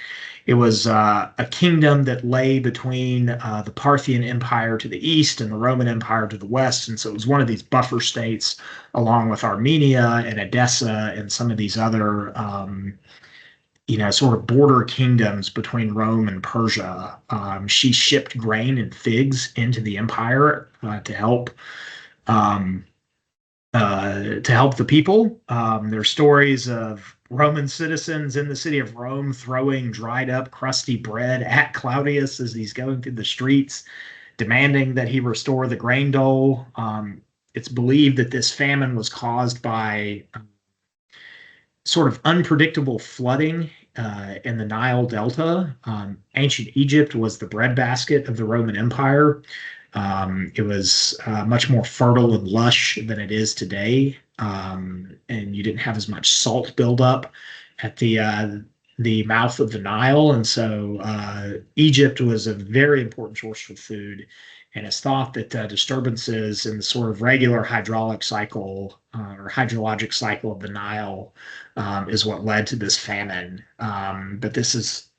Speaker 1: It was a kingdom that lay between the Parthian Empire to the east and the Roman Empire to the west. And so it was one of these buffer states, along with Armenia and Edessa and some of these other, sort of border kingdoms between Rome and Persia. She shipped grain and figs into the empire um, to help the people. There are stories of Roman citizens in the city of Rome throwing dried up, crusty bread at Claudius as he's going through the streets, demanding that he restore the grain dole. It's believed that this famine was caused by sort of unpredictable flooding in the Nile Delta. Ancient Egypt was the breadbasket of the Roman Empire. It was much more fertile and lush than it is today, and you didn't have as much salt buildup at the mouth of the Nile, and so Egypt was a very important source for food. And it's thought that disturbances in the sort of regular hydraulic cycle or hydrologic cycle of the Nile is what led to this famine. But this is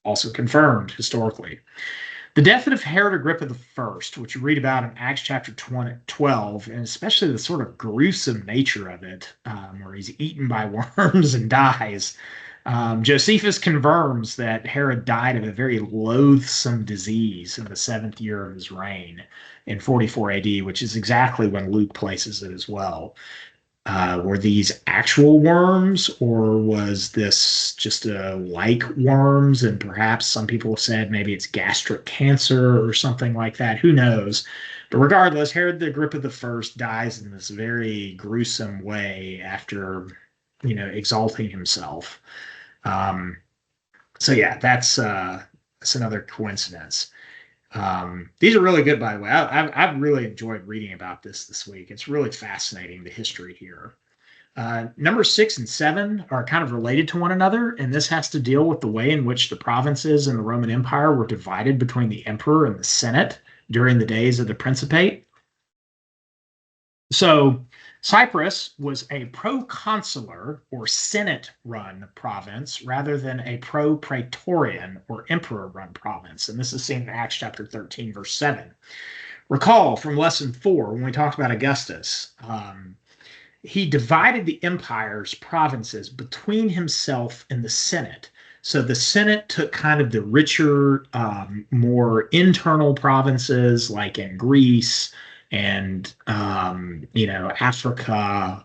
Speaker 1: also confirmed historically. The death of Herod Agrippa I, which you read about in Acts chapter 12, and especially the sort of gruesome nature of it, where he's eaten by worms and dies. Josephus confirms that Herod died of a very loathsome disease in the 7th year of his reign in 44 AD, which is exactly when Luke places it as well. Were these actual worms, or was this just like worms? And perhaps some people have said maybe it's gastric cancer or something like that. Who knows? But regardless, Herod Agrippa I dies in this very gruesome way after, exalting himself. So yeah, that's another coincidence. These are really good, by the way. I've really enjoyed reading about this week. It's really fascinating, the history here. Number 6 and 7 are kind of related to one another, and this has to deal with the way in which the provinces in the Roman Empire were divided between the emperor and the Senate during the days of the Principate. So Cyprus was a proconsular or Senate-run province rather than a pro-praetorian or emperor-run province. And this is seen in Acts chapter 13, verse 7. Recall from lesson 4 when we talked about Augustus. He divided the empire's provinces between himself and the Senate. So the Senate took kind of the richer, more internal provinces like in Greece and Africa,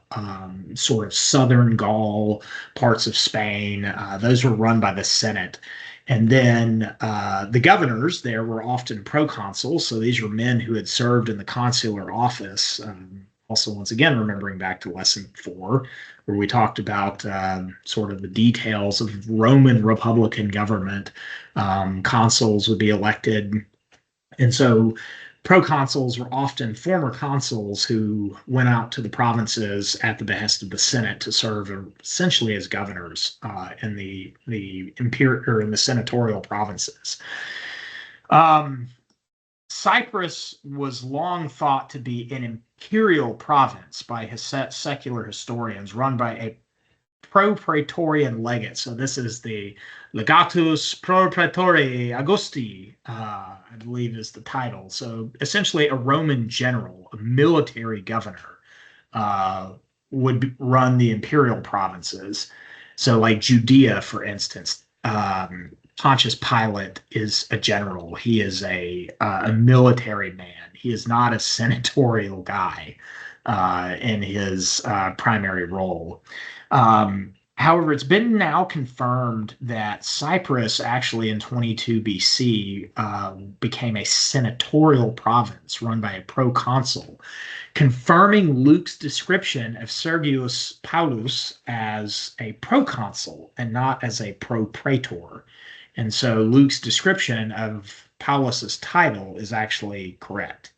Speaker 1: sort of southern Gaul, parts of Spain. Those were run by the Senate. And then the governors there were often proconsuls. So these were men who had served in the consular office. Also, once again, remembering back to lesson 4, where we talked about sort of the details of Roman Republican government. Consuls would be elected. And so proconsuls were often former consuls who went out to the provinces at the behest of the Senate to serve essentially as governors in the imperial or in the senatorial provinces. Cyprus was long thought to be an imperial province by his secular historians, run by a pro-praetorian legate. So this is the Legatus pro praetorii Augusti, I believe is the title. So essentially a Roman general, a military governor, would run the imperial provinces. So like Judea, for instance, Pontius Pilate is a general. He is a military man. He is not a senatorial guy in his primary role. However, it's been now confirmed that Cyprus actually in 22 BC became a senatorial province run by a proconsul, confirming Luke's description of Sergius Paulus as a proconsul and not as a propraetor. And so Luke's description of Paulus's title is actually correct.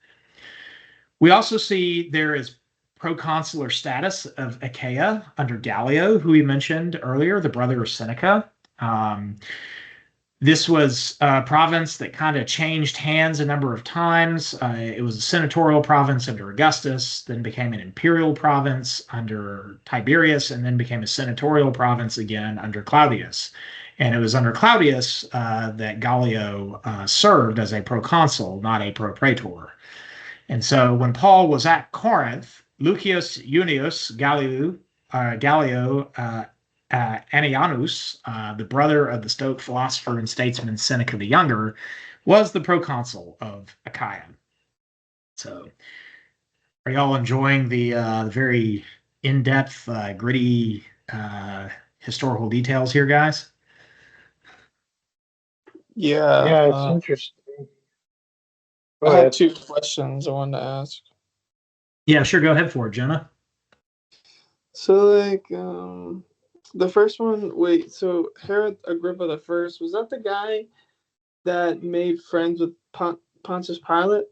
Speaker 1: We also see there is proconsular status of Achaia under Gallio, who we mentioned earlier, the brother of Seneca. This was a province that kind of changed hands a number of times. It was a senatorial province under Augustus, then became an imperial province under Tiberius, and then became a senatorial province again under Claudius. And it was under Claudius that Gallio served as a proconsul, not a propraetor. And so when Paul was at Corinth, Lucius Junius Gallio Annianus, the brother of the Stoic philosopher and statesman Seneca the Younger, was the proconsul of Achaia. So, are y'all enjoying the very in-depth, gritty historical details here, guys?
Speaker 2: Yeah, it's interesting.
Speaker 3: I had 2 questions I wanted to ask.
Speaker 1: Yeah, sure. Go ahead for it, Jonah.
Speaker 3: So, like, the first one, wait, so Herod Agrippa the First, was that the guy that made friends with Pontius Pilate?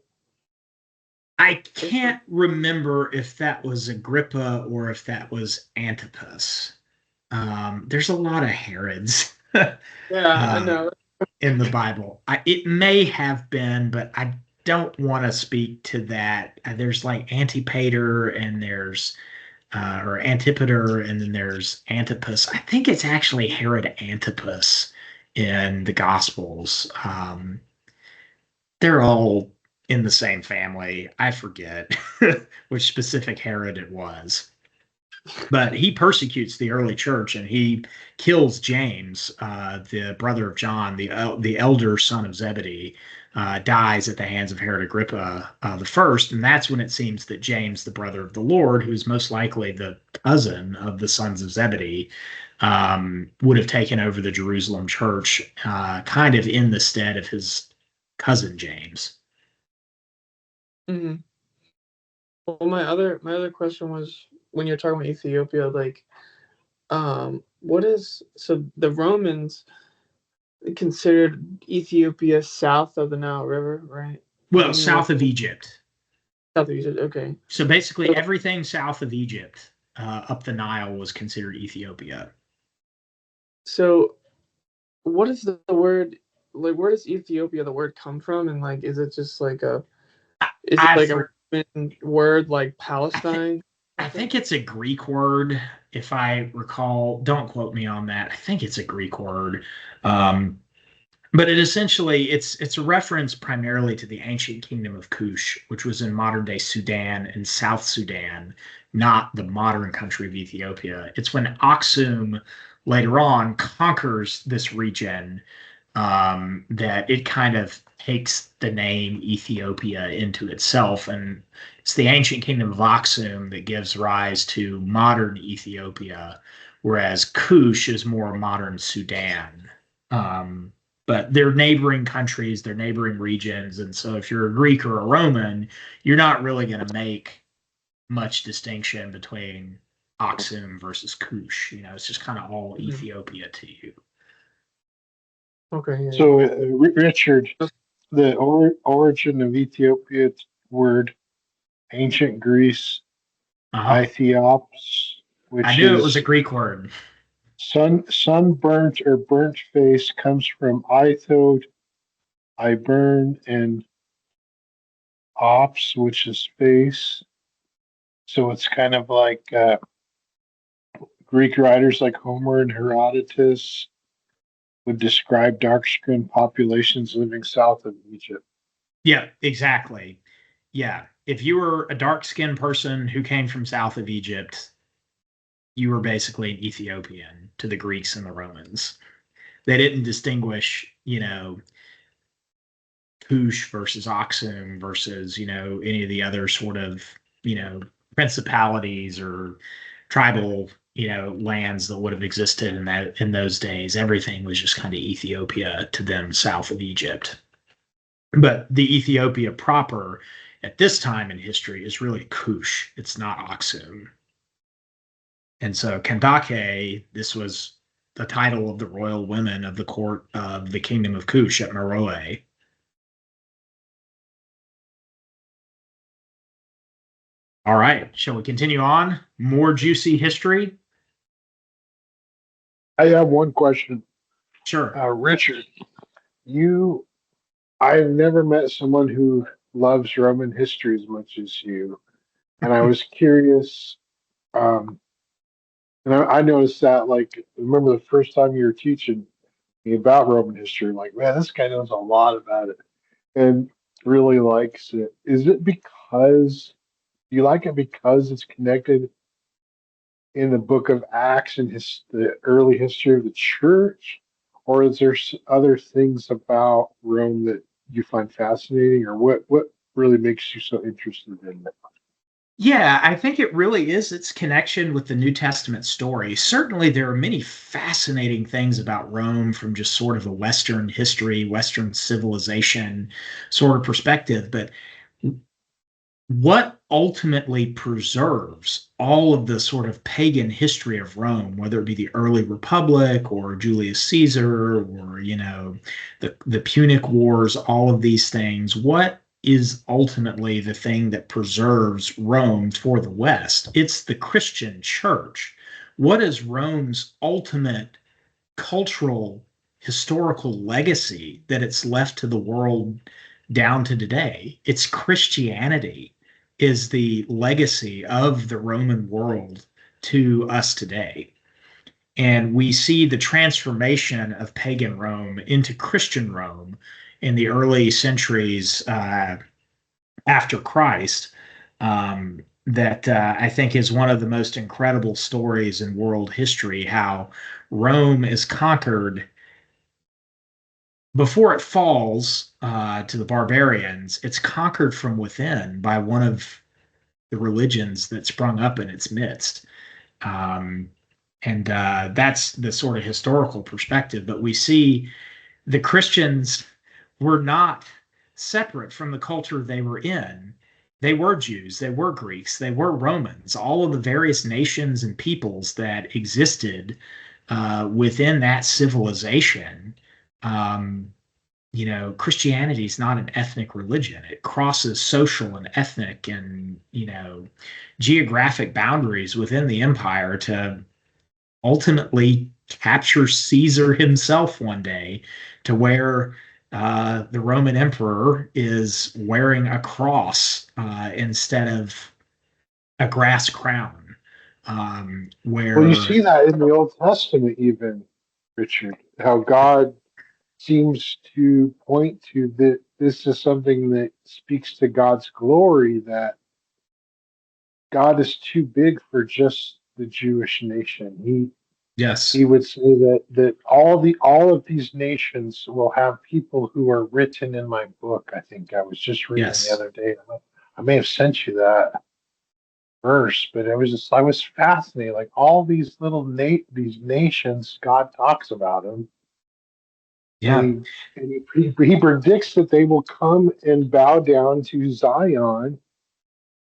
Speaker 1: I can't remember if that was Agrippa or if that was Antipas. There's a lot of Herods.
Speaker 3: Yeah, I know.
Speaker 1: In the Bible. It may have been, but I don't want to speak to that. There's like Antipater and there's or Antipater and then there's Antipas. I think it's actually Herod Antipas in the Gospels. They're all in the same family. I forget which specific Herod it was. But he persecutes the early church and he kills James, the brother of John, the elder son of Zebedee, dies at the hands of Herod Agrippa the first. And that's when it seems that James, the brother of the Lord, who's most likely the cousin of the sons of Zebedee, would have taken over the Jerusalem church kind of in the stead of his cousin James.
Speaker 3: Mm-hmm. Well, my other question was, when you're talking about Ethiopia, like, what is, so the Romans considered Ethiopia south of the Nile River, right?
Speaker 1: Well, south of Egypt.
Speaker 3: South of Egypt, okay.
Speaker 1: So basically everything south of Egypt up the Nile was considered Ethiopia.
Speaker 3: So what is the word, like, where does Ethiopia, the word, come from? And like, is it just like a Roman word like Palestine?
Speaker 1: I think it's a Greek word, if I recall. Don't quote me on that. I think it's a Greek word. But it's a reference primarily to the ancient kingdom of Kush, which was in modern day Sudan and South Sudan, not the modern country of Ethiopia. It's when Aksum later on conquers this region that it kind of takes the name Ethiopia into itself. And it's the ancient kingdom of Aksum that gives rise to modern Ethiopia, whereas Kush is more modern Sudan. But they're neighboring countries, they're neighboring regions. And so if you're a Greek or a Roman, you're not really going to make much distinction between Aksum versus Kush. You know, it's just kind of all Ethiopia to you.
Speaker 3: Okay. Yeah.
Speaker 2: So, Richard, the origin of Ethiopia's word, ancient Greece, Ethiops, which
Speaker 1: I knew it was a Greek word.
Speaker 2: Sunburnt or burnt face comes from ithod, I burn, and ops, which is face. So it's kind of like Greek writers like Homer and Herodotus would describe dark-skinned populations living south of Egypt.
Speaker 1: Yeah, exactly. Yeah. If you were a dark-skinned person who came from south of Egypt, you were basically an Ethiopian to the Greeks and the Romans. They didn't distinguish, you know, Kush versus Aksum versus, you know, any of the other sort of, you know, principalities or tribal, you know, lands that would have existed in those days. Everything was just kind of Ethiopia to them south of Egypt. But the Ethiopia proper at this time in history is really Kush. It's not Aksum. And so Kandake, this was the title of the royal women of the court of the kingdom of Kush at Meroe. All right, shall we continue on? More juicy history?
Speaker 2: I have one question.
Speaker 1: Sure.
Speaker 2: Richard, you, I've never met someone who loves Roman history as much as you. And I was curious, um, and I noticed that, like, remember the first time you were teaching me about Roman history, like, man, this guy knows a lot about it and really likes it. Is it because you like it because it's connected in the book of Acts and the early history of the church? Or is there other things about Rome that you find fascinating, or what really makes you so interested in it?
Speaker 1: Yeah, I think it really is its connection with the New Testament story. Certainly, there are many fascinating things about Rome from just sort of a Western history, Western civilization sort of perspective. But what ultimately preserves all of the sort of pagan history of Rome, whether it be the early Republic or Julius Caesar or, the Punic Wars, all of these things, what is ultimately the thing that preserves Rome for the West? It's the Christian church. What is Rome's ultimate cultural, historical legacy that it's left to the world down to today? It's Christianity is the legacy of the Roman world to us today. And we see the transformation of pagan Rome into Christian Rome in the early centuries after Christ. That I think is one of the most incredible stories in world history, how Rome is conquered before it falls to the barbarians. It's conquered from within by one of the religions that sprung up in its midst. Um, and that's the sort of historical perspective. But we see the Christians were not separate from the culture they were in. They were Jews, they were Greeks, they were Romans, all of the various nations and peoples that existed within that civilization. Um, Christianity is not an ethnic religion. It crosses social and ethnic and, geographic boundaries within the empire to ultimately capture Caesar himself one day, to where the Roman emperor is wearing a cross instead of a grass crown.
Speaker 2: Well, you
Speaker 1: Where,
Speaker 2: see that in the Old Testament, even, Richard, how God seems to point to that this is something that speaks to God's glory, that God is too big for just the Jewish nation. He
Speaker 1: yes,
Speaker 2: would say that all of these nations will have people who are written in my book. I think I was just reading the
Speaker 1: yes,
Speaker 2: other day. I may have sent you that verse, but I was fascinated. Like all these these nations, God talks about them, and
Speaker 1: yeah,
Speaker 2: he predicts that they will come and bow down to Zion,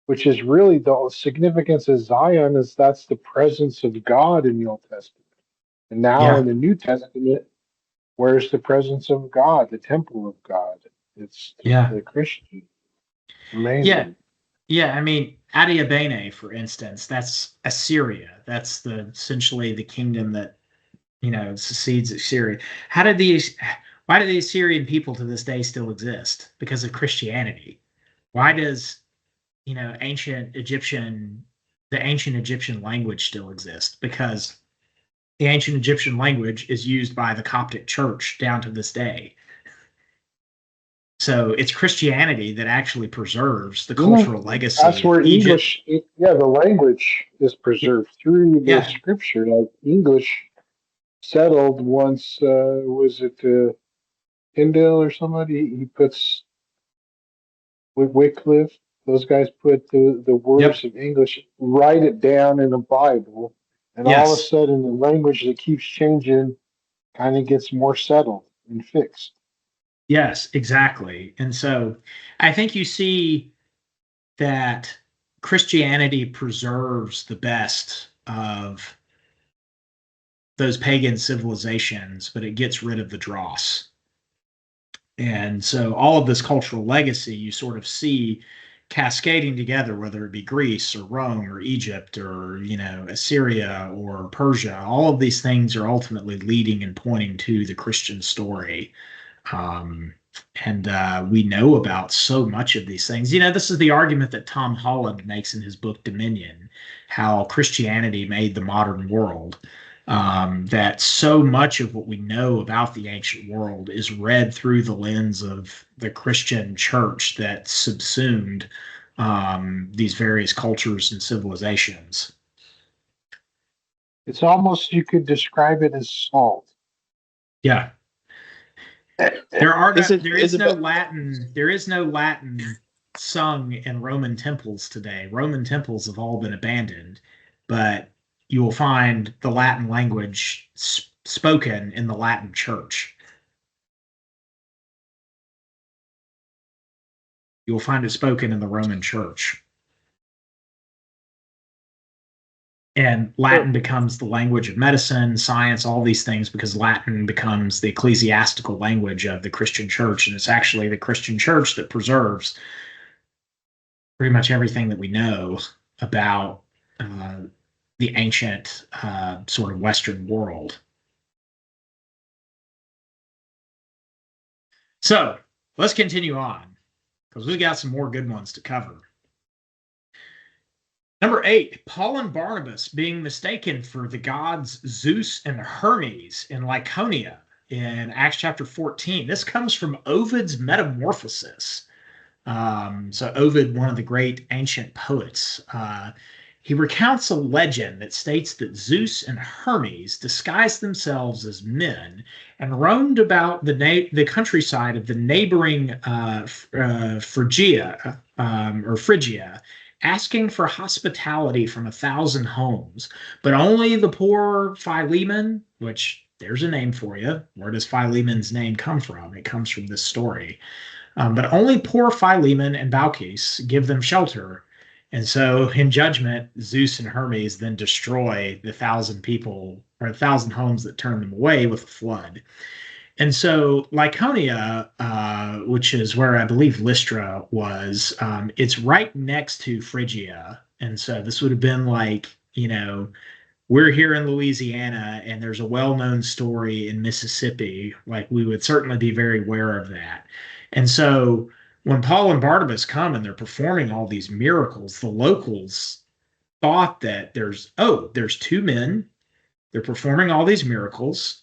Speaker 2: which is really the significance of Zion is that's the presence of God in the Old Testament. And now
Speaker 1: yeah,
Speaker 2: in the New Testament, where's the presence of God, the temple of God? It's
Speaker 1: yeah,
Speaker 2: the Christian. It's
Speaker 1: yeah.
Speaker 2: amazing.
Speaker 1: Yeah, I mean, Adiabene, for instance, that's Assyria. That's essentially the kingdom that, succeeds Assyria. How did these, why do the Assyrian people to this day still exist? Because of Christianity. Why does, the ancient Egyptian language still exist? Because the ancient Egyptian language is used by the Coptic church down to this day. So it's Christianity that actually preserves the
Speaker 2: Yeah,
Speaker 1: cultural
Speaker 2: that's
Speaker 1: legacy of
Speaker 2: where
Speaker 1: Egypt.
Speaker 2: Yeah, the language is preserved through the
Speaker 1: Yeah,
Speaker 2: scripture. Like English settled once, was it Tyndale or somebody? He puts with Wycliffe, those guys put the
Speaker 1: yep,
Speaker 2: words of English, write it down in the Bible, and all of a
Speaker 1: yes.
Speaker 2: sudden the language that keeps changing kind of gets more settled and fixed.
Speaker 1: Yes, exactly. And so I think you see that Christianity preserves the best of those pagan civilizations, but it gets rid of the dross. And so all of this cultural legacy you sort of see cascading together, whether it be Greece or Rome or Egypt or, Assyria or Persia. All of these things are ultimately leading and pointing to the Christian story. And we know about so much of these things. This is the argument that Tom Holland makes in his book Dominion, how Christianity made the modern world. That so much of what we know about the ancient world is read through the lens of the Christian church that subsumed these various cultures and civilizations.
Speaker 2: It's almost, you could describe it as salt.
Speaker 1: Yeah. There is no Latin sung in Roman temples today. Roman temples have all been abandoned, but you will find the Latin language spoken in the Latin church. You will find it spoken in the Roman church. And Latin becomes the language of medicine, science, all these things, because Latin becomes the ecclesiastical language of the Christian church. And it's actually the Christian church that preserves pretty much everything that we know about the ancient sort of Western world. So let's continue on, because we've got some more good ones to cover. Number 8, Paul and Barnabas being mistaken for the gods Zeus and Hermes in Lycaonia in Acts chapter 14. This comes from Ovid's Metamorphosis. So Ovid, one of the great ancient poets, he recounts a legend that states that Zeus and Hermes disguised themselves as men and roamed about the countryside of the neighboring Phrygia, asking for hospitality from 1,000 homes, but only the poor Philemon, which there's a name for you. Where does Philemon's name come from? It comes from this story. But only poor Philemon and Baucis give them shelter. And so in judgment, Zeus and Hermes then destroy the 1,000 people or 1,000 homes that turn them away with a flood. And so Lycaonia, which is where I believe Lystra was, it's right next to Phrygia. And so this would have been like, we're here in Louisiana and there's a well-known story in Mississippi. Like, we would certainly be very aware of that. And so when Paul and Barnabas come and they're performing all these miracles, the locals thought that there's 2 men. They're performing all these miracles.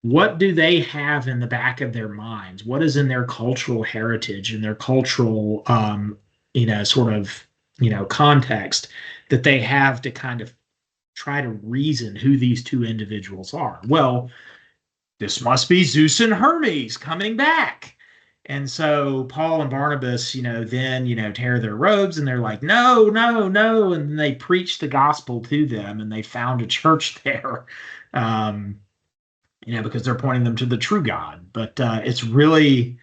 Speaker 1: What do they have in the back of their minds? What is in their cultural heritage and their cultural, context that they have to kind of try to reason who these 2 individuals are? Well, this must be Zeus and Hermes coming back. And so Paul and Barnabas, then, tear their robes and they're like, no, no, no. And then they preach the gospel to them and they found a church there. Because they're pointing them to the true God. But it's really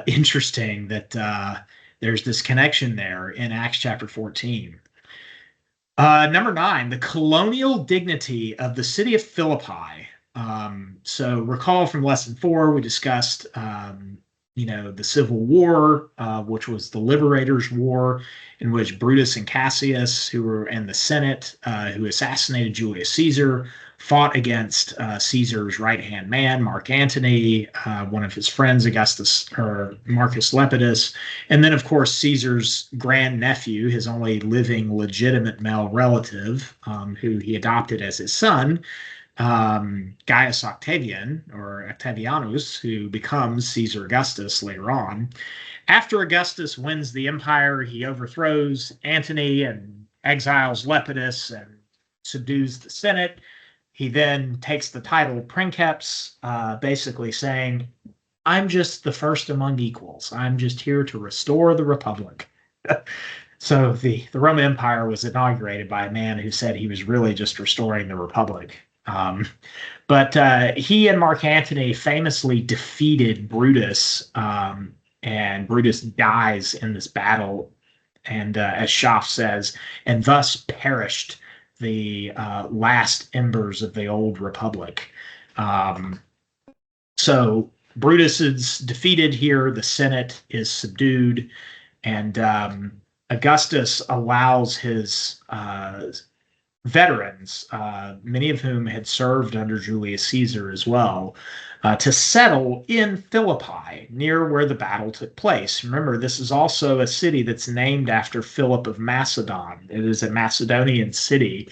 Speaker 1: interesting that there's this connection there in Acts chapter 14. Number 9, the colonial dignity of the city of Philippi. So recall from lesson 4, we discussed, the Civil War, which was the Liberators' War, in which Brutus and Cassius, and the Senate, who assassinated Julius Caesar, fought against Caesar's right-hand man, Mark Antony, one of his friends, Marcus Lepidus, and then, of course, Caesar's grandnephew, his only living legitimate male relative, who he adopted as his son, Gaius Octavian, or Octavianus, who becomes Caesar Augustus later on. After Augustus wins the empire, he overthrows Antony and exiles Lepidus and subdues the Senate. He then takes the title Princeps, basically saying, I'm just the first among equals. I'm just here to restore the Republic. So the Roman Empire was inaugurated by a man who said he was really just restoring the Republic. But he and Mark Antony famously defeated Brutus, and Brutus dies in this battle. And as Schaff says, and thus perished the last embers of the old Republic. So Brutus is defeated here. The Senate is subdued, and Augustus allows his veterans, many of whom had served under Julius Caesar as well, to settle in Philippi, near where the battle took place. Remember, this is also a city that's named after Philip of Macedon. It is a Macedonian city.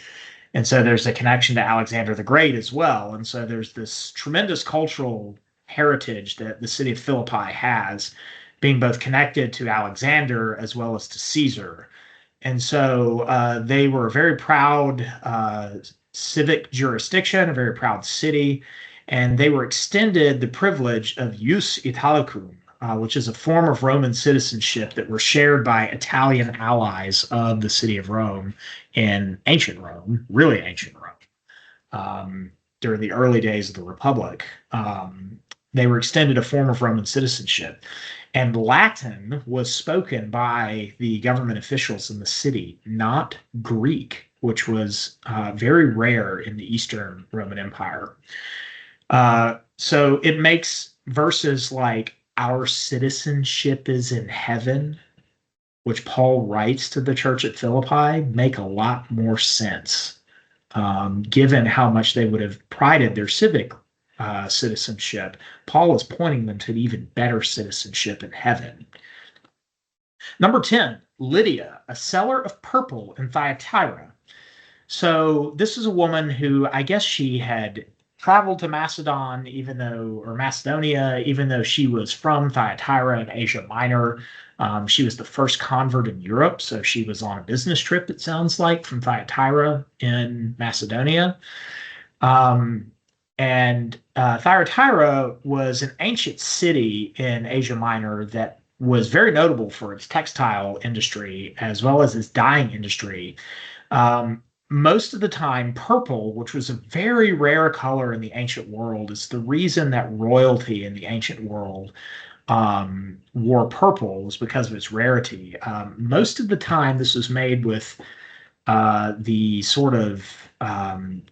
Speaker 1: And so there's a connection to Alexander the Great as well. And so there's this tremendous cultural heritage that the city of Philippi has, being both connected to Alexander as well as to Caesar. And so they were a very proud civic jurisdiction, a very proud city, and they were extended the privilege of jus Italicum, which is a form of Roman citizenship that were shared by Italian allies of the city of Rome in ancient Rome, really ancient Rome, during the early days of the Republic. They were extended a form of Roman citizenship. And Latin was spoken by the government officials in the city, not Greek, which was very rare in the Eastern Roman Empire. So it makes verses like, our citizenship is in heaven, which Paul writes to the church at Philippi, make a lot more sense, given how much they would have prided their civic citizenship. Paul is pointing them to an even better citizenship in heaven. Number 10, Lydia, a seller of purple in Thyatira. So this is a woman who, I guess she had traveled to Macedonia, even though she was from Thyatira in Asia Minor. She was the first convert in Europe, so she was on a business trip, it sounds like, from Thyatira in Macedonia. And Thyatira was an ancient city in Asia Minor that was very notable for its textile industry as well as its dyeing industry. Most of the time, purple, which was a very rare color in the ancient world, is the reason that royalty in the ancient world wore purple, was because of its rarity. Most of the time, this was made with the sort of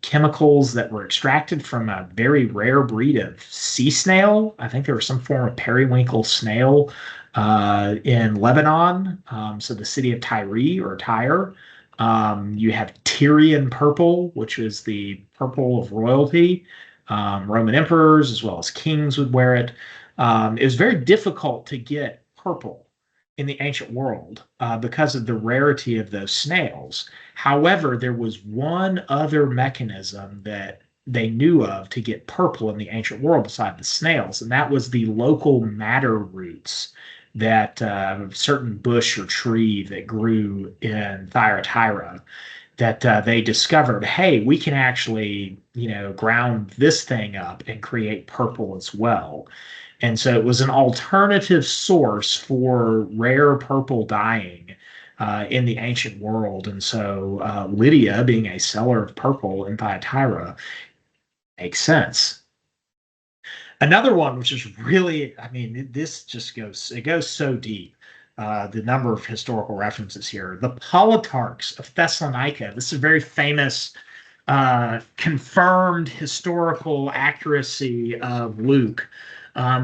Speaker 1: chemicals that were extracted from a very rare breed of sea snail. I think there was some form of periwinkle snail in Lebanon. So the city of Tyre. You have Tyrian purple, which is the purple of royalty. Roman emperors as well as kings would wear it. It was very difficult to get purple in the ancient world because of the rarity of those snails. However, there was one other mechanism that they knew of to get purple in the ancient world beside the snails, and that was the local madder roots that certain bush or tree that grew in Thyatira, that they discovered, hey, we can actually, ground this thing up and create purple as well. And so it was an alternative source for rare purple dyeing in the ancient world. And so Lydia, being a seller of purple in Thyatira, makes sense. Another one, which is really, this just goes so deep. The number of historical references here. The Politarchs of Thessalonica. This is a very famous, confirmed historical accuracy of Luke.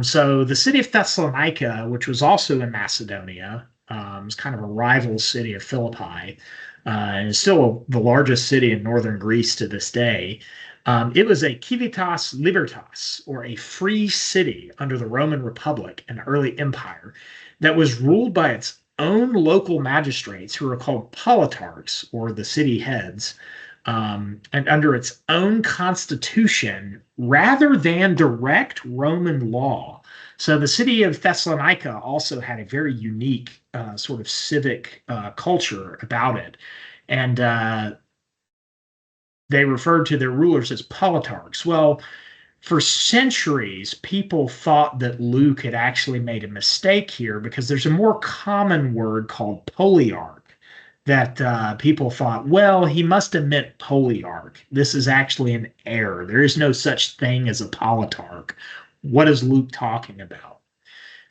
Speaker 1: So the city of Thessalonica, which was also in Macedonia, is kind of a rival city of Philippi, and is still the largest city in northern Greece to this day. It was a civitas libertas, or a free city under the Roman Republic, an early empire, that was ruled by its own local magistrates, who were called politarchs, or the city heads, and under its own constitution rather than direct Roman law. So the city of Thessalonica also had a very unique sort of civic culture about it. And they referred to their rulers as politarchs. Well, for centuries, people thought that Luke had actually made a mistake here, because there's a more common word called poliarch that people thought, well, he must have meant poliarch. This is actually an error. There is no such thing as a politarch. What is Luke talking about?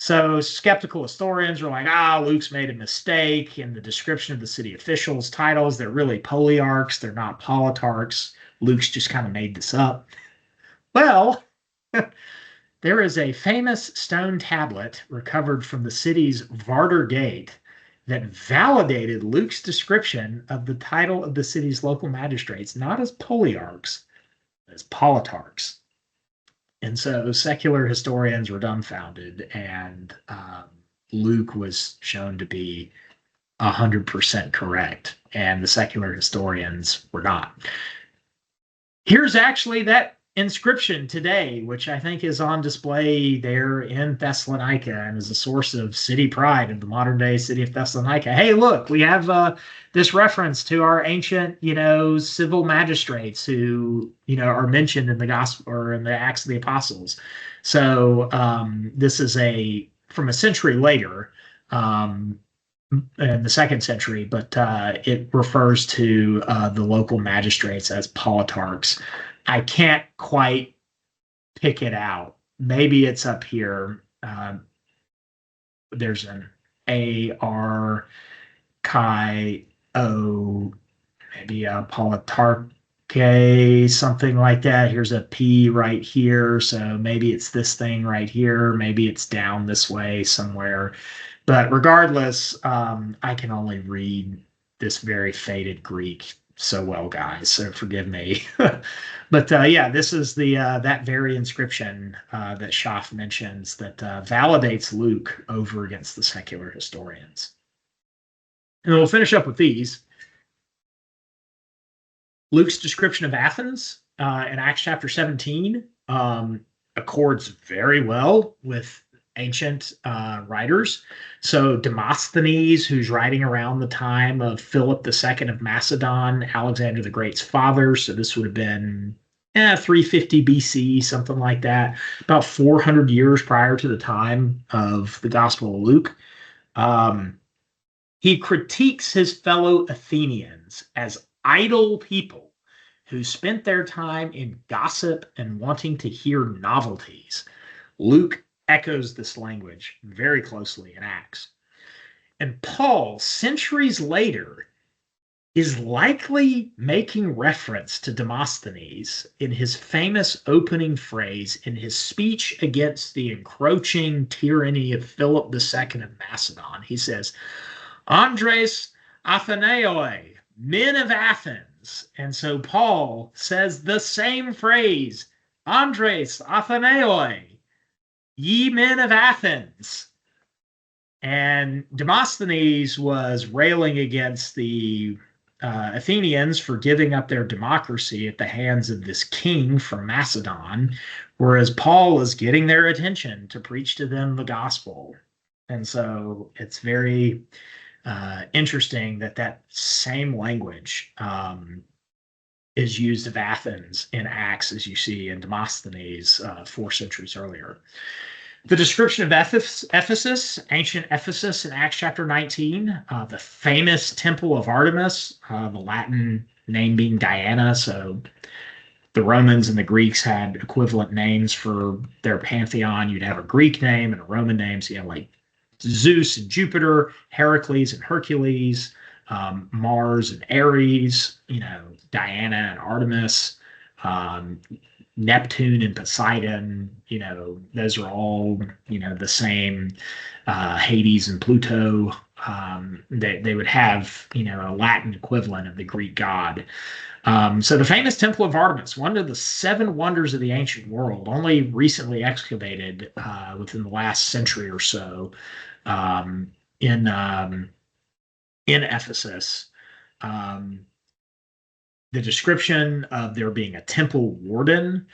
Speaker 1: So skeptical historians are like, Luke's made a mistake in the description of the city officials' titles. They're really poliarchs. They're not politarchs. Luke's just kind of made this up. Well, there is a famous stone tablet recovered from the city's Varder Gate that validated Luke's description of the title of the city's local magistrates, not as poliarchs, as politarchs. And so secular historians were dumbfounded, and Luke was shown to be 100% correct, and the secular historians were not. Here's actually that inscription today, which I think is on display there in Thessalonica and is a source of city pride of the modern day city of Thessalonica. Hey, look, we have this reference to our ancient, civil magistrates who, are mentioned in the gospel or in the Acts of the Apostles. So this is from a century later, in the second century, but it refers to the local magistrates as politarchs. I can't quite pick it out. Maybe it's up here. There's an A-R Chi-O, maybe a politarche, something like that. Here's a P right here. So maybe it's this thing right here. Maybe it's down this way somewhere. But regardless, I can only read this very faded Greek so well, guys, so forgive me. But yeah, this is that very inscription that Schaff mentions that validates Luke over against the secular historians. And we'll finish up with these. Luke's description of Athens in Acts chapter 17 accords very well with ancient writers. So Demosthenes, who's writing around the time of Philip II of Macedon, Alexander the Great's father, so this would have been 350 BC, something like that, about 400 years prior to the time of the Gospel of Luke. He critiques his fellow Athenians as idle people who spent their time in gossip and wanting to hear novelties. Luke echoes this language very closely in Acts. And Paul, centuries later, is likely making reference to Demosthenes in his famous opening phrase in his speech against the encroaching tyranny of Philip II of Macedon. He says, Andres Athenaoi, men of Athens. And so Paul says the same phrase, Andres Athenaoi, ye men of Athens. And Demosthenes was railing against the Athenians for giving up their democracy at the hands of this king from Macedon, whereas Paul is getting their attention to preach to them the gospel. And so it's very interesting that same language is used of Athens in Acts, as you see in Demosthenes 4 centuries earlier. The description of Ephesus, ancient Ephesus in Acts chapter 19, the famous temple of Artemis, the Latin name being Diana. So the Romans and the Greeks had equivalent names for their pantheon. You'd have a Greek name and a Roman name. So you have like Zeus and Jupiter, Heracles and Hercules, Mars and Ares, Diana and Artemis, Neptune and Poseidon, those are all, the same, Hades and Pluto. They would have, a Latin equivalent of the Greek god. So the famous Temple of Artemis, one of the 7 wonders of the ancient world, only recently excavated within the last century or so in Ephesus. The description of there being a temple warden,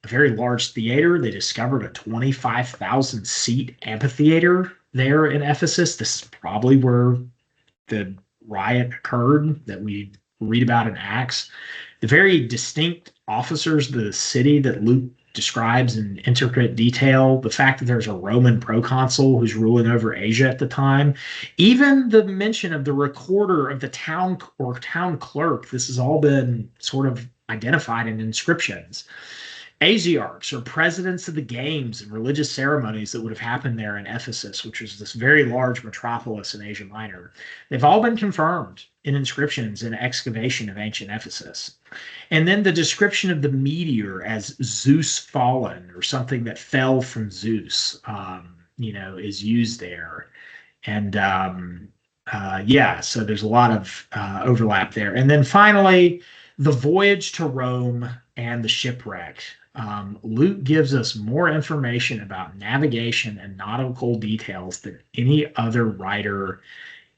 Speaker 1: a very large theater. They discovered a 25,000 seat amphitheater there in Ephesus. This is probably where the riot occurred that we read about in Acts. The very distinct officers of the city that Luke describes in intricate detail, the fact that there's a Roman proconsul who's ruling over Asia at the time, even the mention of the recorder of the town or town clerk, this has all been sort of identified in inscriptions. Asiarchs, or presidents of the games and religious ceremonies that would have happened there in Ephesus, which was this very large metropolis in Asia Minor, they've all been confirmed in inscriptions and excavation of ancient Ephesus. And then the description of the meteor as Zeus fallen, or something that fell from Zeus, is used there. And yeah, so there's a lot of overlap there. And then finally, the voyage to Rome and the shipwreck. Luke gives us more information about navigation and nautical details than any other writer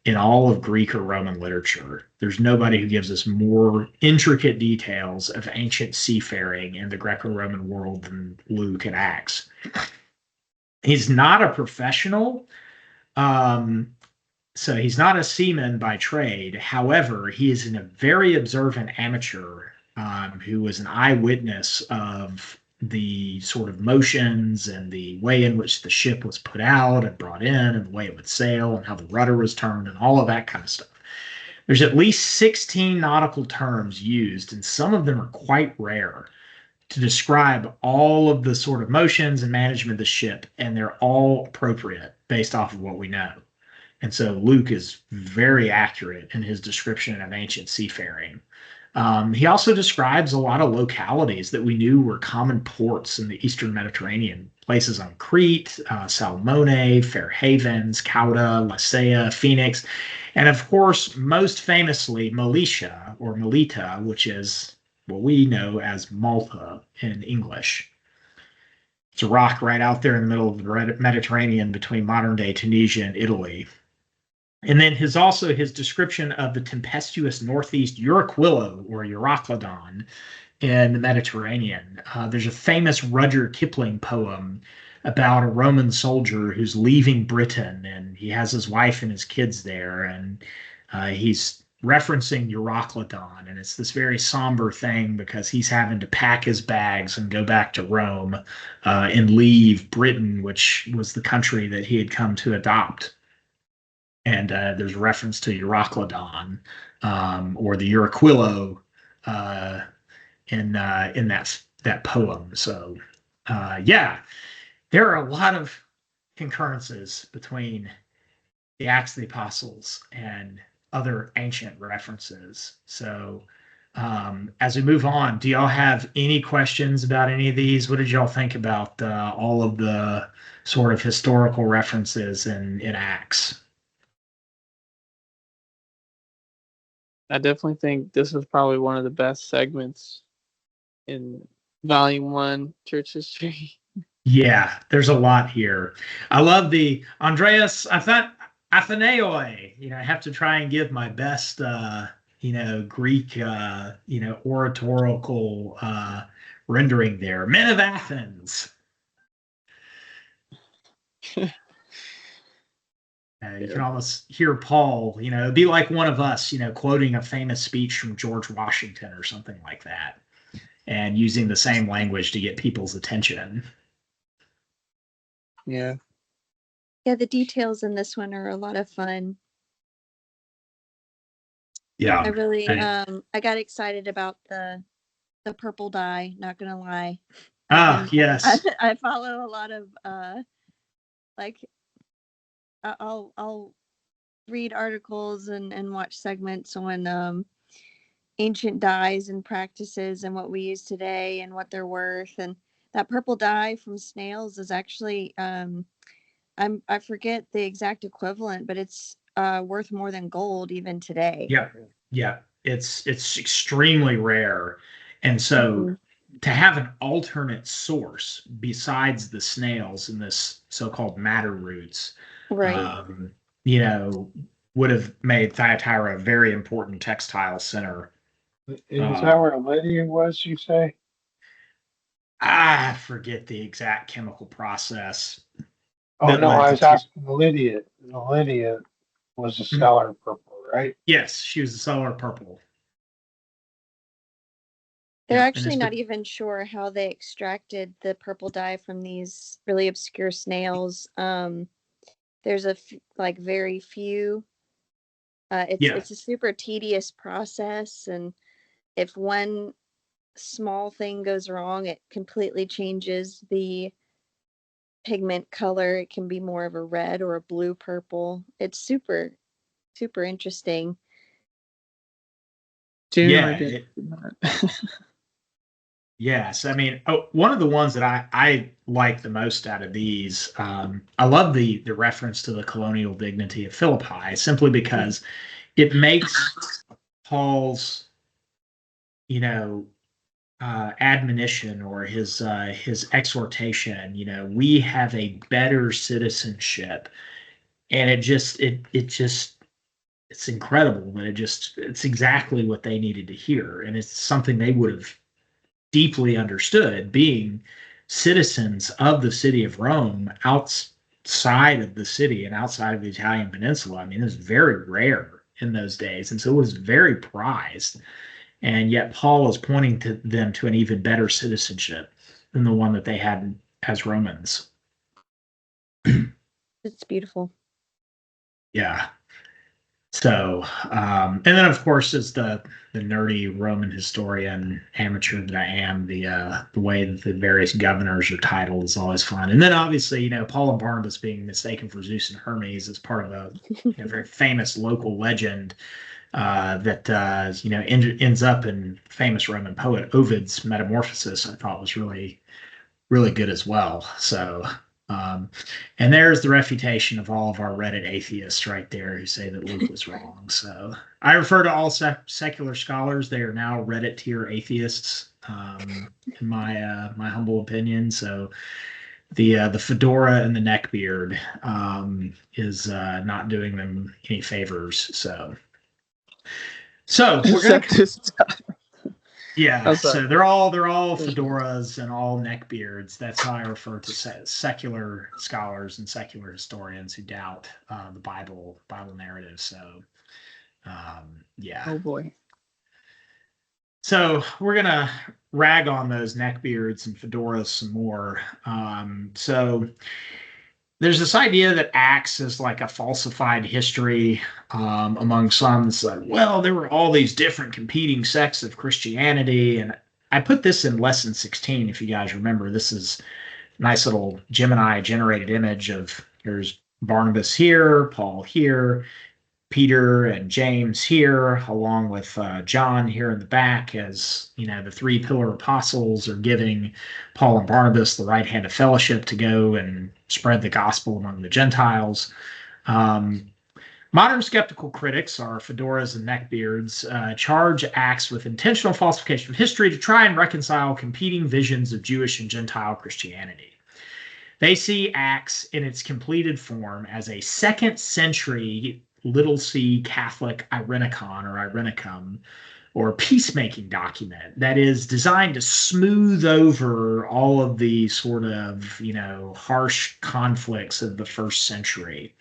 Speaker 1: in all of Greek or Roman literature. There's nobody who gives us more intricate details of ancient seafaring in the Greco-Roman world than Luke and Acts. He's not a professional. Um, so he's not a seaman by trade. However, he is a very observant amateur who was an eyewitness of the sort of motions and the way in which the ship was put out and brought in and the way it would sail and how the rudder was turned and all of that kind of stuff. There's at least 16 nautical terms used, and some of them are quite rare to describe all of the sort of motions and management of the ship, and they're all appropriate based off of what we know. And so Luke is very accurate in his description of ancient seafaring. He also describes a lot of localities that we knew were common ports in the Eastern Mediterranean, places on Crete, Salmone, Fair Havens, Cauda, Lycia, Phoenix, and of course, most famously, Militia or Melita, which is what we know as Malta in English. It's a rock right out there in the middle of the Mediterranean between modern day Tunisia and Italy. And then his description of the tempestuous northeast Euraquilo or Euroclydon in the Mediterranean. There's a famous Rudyard Kipling poem about a Roman soldier who's leaving Britain, and he has his wife and his kids there, and he's referencing Euroclydon, and it's this very somber thing because he's having to pack his bags and go back to Rome and leave Britain, which was the country that he had come to adopt. And there's reference to Euroclydon or the Euraquilo in that poem. So yeah, there are a lot of concurrences between the Acts of the Apostles and other ancient references. So as we move on, do y'all have any questions about any of these? What did y'all think about all of the sort of historical references in Acts?
Speaker 3: I definitely think this is probably one of the best segments in Volume 1 Church History.
Speaker 1: Yeah, there's a lot here. I love the Andreas. I thought Athenaoi. I have to try and give my best, Greek, oratorical rendering there. Men of Athens. You can almost hear Paul, it'd be like one of us, quoting a famous speech from George Washington or something like that, and using the same language to get people's attention.
Speaker 3: Yeah.
Speaker 4: Yeah, the details in this one are a lot of fun.
Speaker 1: Yeah.
Speaker 4: I really I got excited about the purple dye, not gonna lie.
Speaker 1: Yes.
Speaker 4: I follow a lot of I'll read articles and watch segments on ancient dyes and practices and what we use today and what they're worth. And that purple dye from snails is actually I forget the exact equivalent, but it's worth more than gold even today.
Speaker 1: Yeah. It's extremely rare. And so to have an alternate source besides the snails and this so-called madder roots,
Speaker 4: right,
Speaker 1: would have made Thyatira a very important textile center.
Speaker 2: Is that where Lydia was, you say?
Speaker 1: I forget the exact chemical process.
Speaker 2: Oh, no, I was asking Lydia. Lydia was a seller purple, right?
Speaker 1: Yes, she was a seller purple.
Speaker 4: They're actually not even sure how they extracted the purple dye from these really obscure snails. There's very few. It's a super tedious process, and if one small thing goes wrong, it completely changes the pigment color. It can be more of a red or a blue purple. It's super, super interesting.
Speaker 1: Yeah. Yes, I mean, one of the ones that I like the most out of these, I love the reference to the colonial dignity of Philippi, simply because it makes Paul's, you know, admonition or his exhortation. We have a better citizenship, and it's incredible that it's exactly what they needed to hear, and it's something they would have deeply understood, being citizens of the city of Rome outside of the city and outside of the Italian peninsula. I mean, it was very rare in those days, and so it was very prized. And yet Paul is pointing to them to an even better citizenship than the one that they had as Romans.
Speaker 4: It's beautiful.
Speaker 1: Yeah. So, and then of course, as the nerdy Roman historian amateur that I am, the way that the various governors are titled is always fun. And then obviously, Paul and Barnabas being mistaken for Zeus and Hermes is part of a very famous local legend that ends up in famous Roman poet Ovid's Metamorphosis. I thought was really, really good as well. So, and there's the refutation of all of our Reddit atheists right there who say that Luke was wrong. So I refer to all secular scholars. They are now Reddit tier atheists, in my humble opinion. So the fedora and the neckbeard is not doing them any favors. So we're gonna. Yeah, so they're all fedoras and all neckbeards. That's how I refer to secular scholars and secular historians who doubt the Bible narrative. So, yeah.
Speaker 3: Oh boy.
Speaker 1: So we're gonna rag on those neckbeards and fedoras some more. So there's this idea that Acts is like a falsified history among some. It's like, well, there were all these different competing sects of Christianity. And I put this in lesson 16, if you guys remember. This is a nice little Gemini generated image of there's Barnabas here, Paul here, Peter and James here, along with John here in the back, as the three pillar apostles are giving Paul and Barnabas the right hand of fellowship to go and spread the gospel among the Gentiles. Modern skeptical critics, our fedoras and neckbeards, charge Acts with intentional falsification of history to try and reconcile competing visions of Jewish and Gentile Christianity. They see Acts in its completed form as a second century little c Catholic Irenicon or Irenicum, or peacemaking document that is designed to smooth over all of the sort of, harsh conflicts of the first century.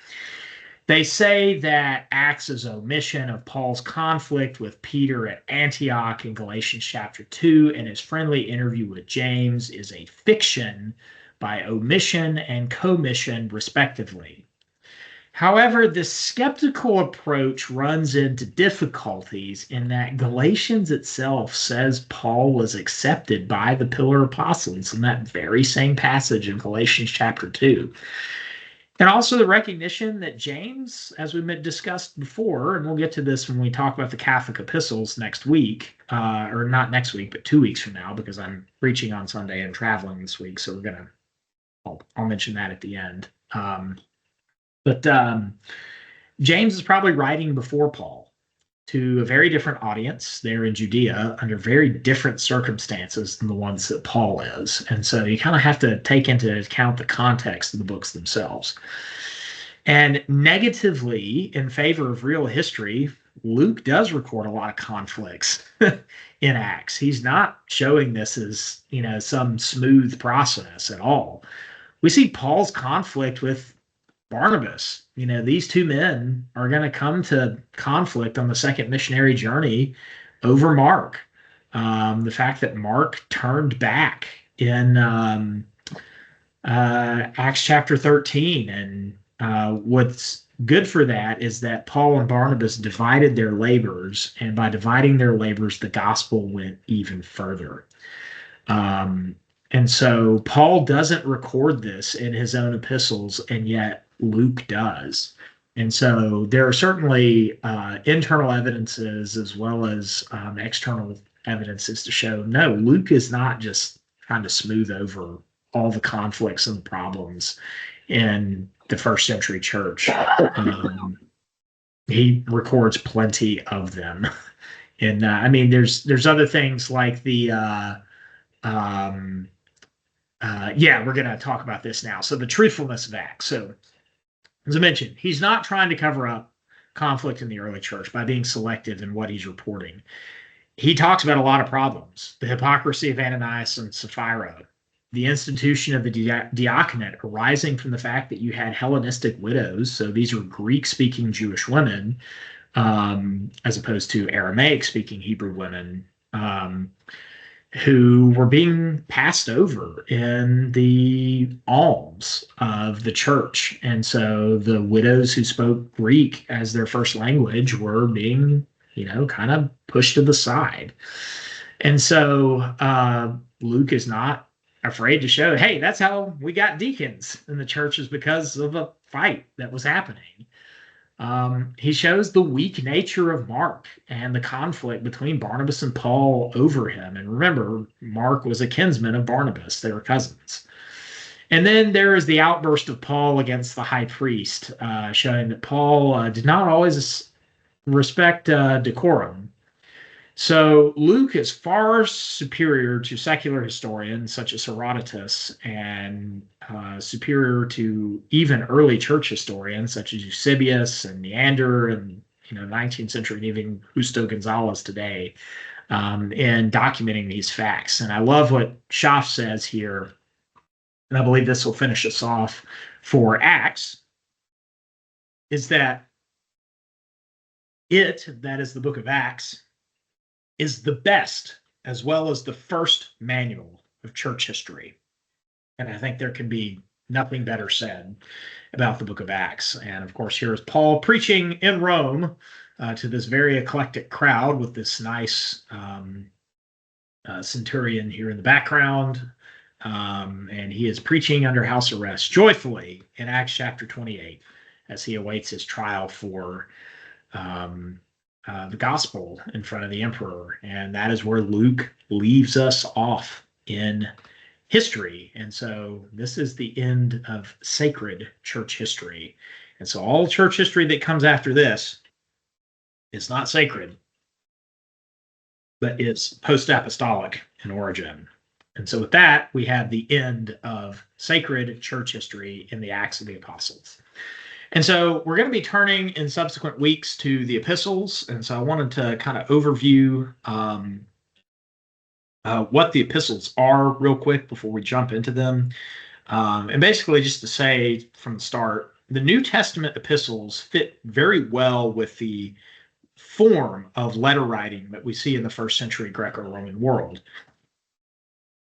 Speaker 1: They say that Acts' omission of Paul's conflict with Peter at Antioch in Galatians chapter 2 and his friendly interview with James is a fiction by omission and commission, respectively. However, this skeptical approach runs into difficulties in that Galatians itself says Paul was accepted by the pillar apostles in that very same passage in Galatians chapter 2. And also the recognition that James, as we discussed before, and we'll get to this when we talk about the Catholic epistles next week, or not next week, but 2 weeks from now, because I'm preaching on Sunday and traveling this week. So I'll mention that at the end. But James is probably writing before Paul to a very different audience there in Judea under very different circumstances than the ones that Paul is. And so you kind of have to take into account the context of the books themselves. And negatively, in favor of real history, Luke does record a lot of conflicts in Acts. He's not showing this as, some smooth process at all. We see Paul's conflict with Barnabas. These two men are going to come to conflict on the second missionary journey over Mark. The fact that Mark turned back in Acts chapter 13. And what's good for that is that Paul and Barnabas divided their labors, and by dividing their labors, the gospel went even further. And so Paul doesn't record this in his own epistles, and yet Luke does. And so there are certainly internal evidences as well as external evidence is to show, no, Luke is not just trying to smooth over all the conflicts and the problems in the first century church. He records plenty of them. And I mean, there's other things like the we're going to talk about this now. So the truthfulness of Acts. So as I mentioned, he's not trying to cover up conflict in the early church by being selective in what he's reporting. He talks about a lot of problems: the hypocrisy of Ananias and Sapphira, the institution of the diaconate arising from the fact that you had Hellenistic widows. So these are Greek-speaking Jewish women, as opposed to Aramaic-speaking Hebrew women, who were being passed over in the alms of the church. And so the widows who spoke Greek as their first language were being, kind of pushed to the side. And so Luke is not afraid to show, hey, that's how we got deacons in the churches, because of a fight that was happening. He shows the weak nature of Mark and the conflict between Barnabas and Paul over him. And remember, Mark was a kinsman of Barnabas. They were cousins. And then there is the outburst of Paul against the high priest, showing that Paul did not always respect decorum. So Luke is far superior to secular historians such as Herodotus, and superior to even early church historians such as Eusebius and Neander and 19th century, and even Justo Gonzalez today, in documenting these facts. And I love what Schaff says here, and I believe this will finish us off for Acts, is that that is the book of Acts, is the best as well as the first manual of church history. And I think there can be nothing better said about the book of Acts. And of course, here is Paul preaching in Rome to this very eclectic crowd with this nice centurion here in the background. And he is preaching under house arrest joyfully in Acts chapter 28 as he awaits his trial for the gospel in front of the emperor. And that is where Luke leaves us off in history. And so this is the end of sacred church history. And so all church history that comes after this is not sacred, but it's post-apostolic in origin. And so with that, we have the end of sacred church history in the Acts of the Apostles. And so we're going to be turning in subsequent weeks to the epistles. And so I wanted to kind of overview what the epistles are real quick before we jump into them. And basically just to say from the start, the New Testament epistles fit very well with the form of letter writing that we see in the first century Greco-Roman world.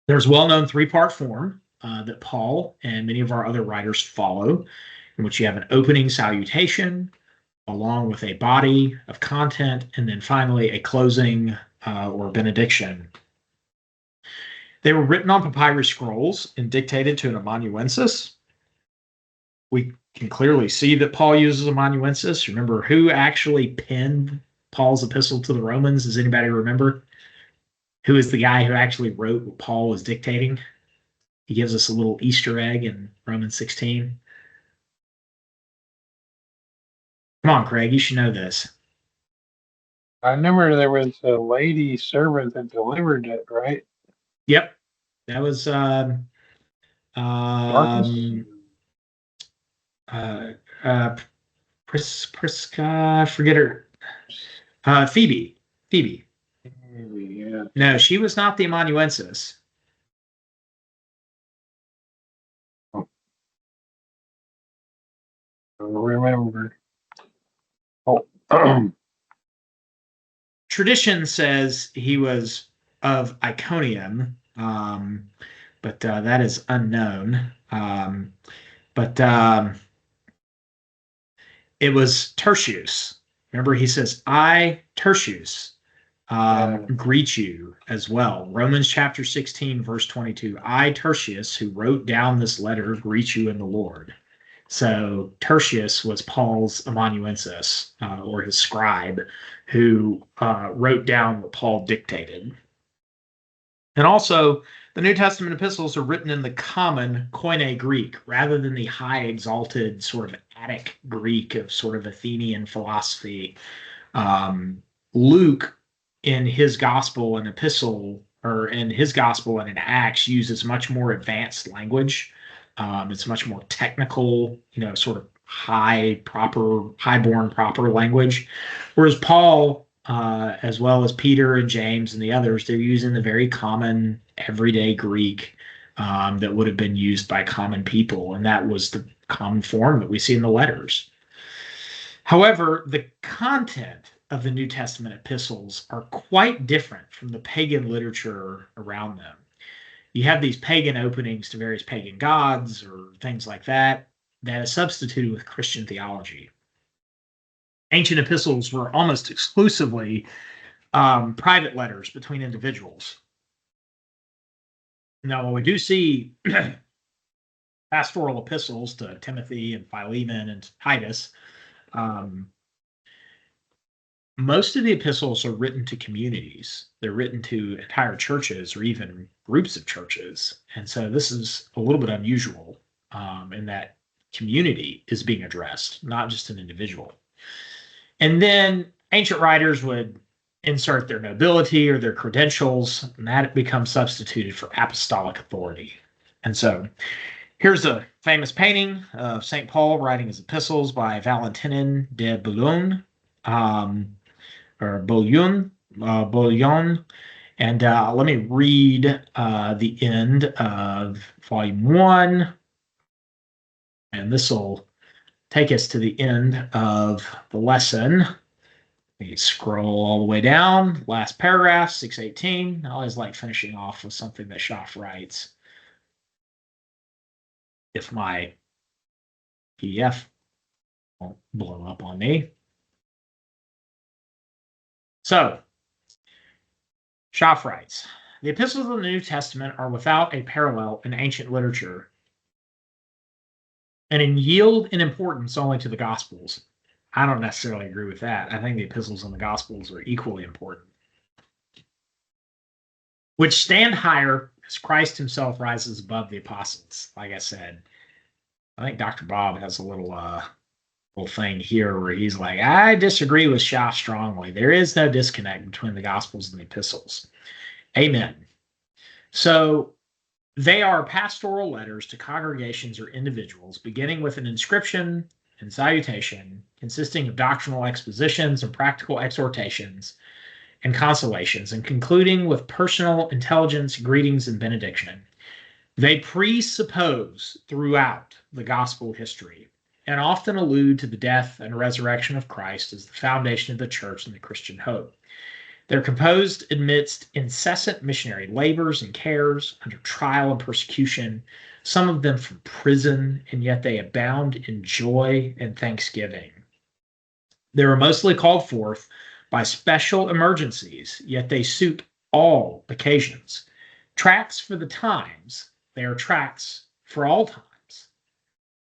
Speaker 1: There's a well-known three-part form that Paul and many of our other writers follow, in which you have an opening salutation, along with a body of content, and then finally a closing or benediction. They were written on papyrus scrolls and dictated to an amanuensis. We can clearly see that Paul uses amanuensis. Remember who actually penned Paul's epistle to the Romans? Does anybody remember? Who is the guy who actually wrote what Paul was dictating? He gives us a little Easter egg in Romans 16. Come on, Craig, you should know this.
Speaker 2: I remember there was a lady servant that delivered it, right?
Speaker 1: Yep. That was Prisca, I forget her. Phoebe.
Speaker 2: Yeah.
Speaker 1: No, she was not the amanuensis.
Speaker 2: I don't remember. Oh,
Speaker 1: Tradition says he was of Iconium, but that is unknown. But it was Tertius. Remember, he says, I, Tertius, greet you as well. Romans chapter 16, verse 22. I, Tertius, who wrote down this letter, greet you in the Lord. So Tertius was Paul's amanuensis, or his scribe, who wrote down what Paul dictated. And also, the New Testament epistles are written in the common Koine Greek rather than the high exalted sort of Attic Greek of sort of Athenian philosophy. Luke, in his gospel and epistle, or in his gospel and in Acts, uses much more advanced language. It's much more technical, sort of highborn proper language. Whereas Paul, as well as Peter and James and the others, they're using the very common everyday Greek that would have been used by common people. And that was the common form that we see in the letters. However, the content of the New Testament epistles are quite different from the pagan literature around them. You have these pagan openings to various pagan gods or things like that is substituted with Christian theology. Ancient epistles were almost exclusively private letters between individuals. Now, we do see pastoral epistles to Timothy and Philemon and Titus. Most of the epistles are written to communities. They're written to entire churches or even groups of churches. And so this is a little bit unusual in that community is being addressed, not just an individual. And then ancient writers would insert their nobility or their credentials, and that becomes substituted for apostolic authority. And so here's a famous painting of St. Paul writing his epistles by Valentinin de Boulogne. Or Bouillon. And let me read the end of volume 1. And this will take us to the end of the lesson. We scroll all the way down. Last paragraph, 618. I always like finishing off with something that Schaff writes. If my PDF won't blow up on me. So, Schaff writes, the epistles of the New Testament are without a parallel in ancient literature and in yield in importance only to the Gospels. I don't necessarily agree with that. I think the epistles and the Gospels are equally important, which stand higher as Christ himself rises above the apostles. Like I said, I think Dr. Bob has a little thing here where he's like, I disagree with Schaff strongly. There is no disconnect between the Gospels and the epistles. Amen. So they are pastoral letters to congregations or individuals, beginning with an inscription and salutation, consisting of doctrinal expositions and practical exhortations and consolations, and concluding with personal intelligence, greetings, and benediction. They presuppose throughout the gospel history and often allude to the death and resurrection of Christ as the foundation of the church and the Christian hope. They're composed amidst incessant missionary labors and cares, under trial and persecution, some of them from prison, and yet they abound in joy and thanksgiving. They were mostly called forth by special emergencies, yet they suit all occasions. Tracts for the times, they are tracts for all times.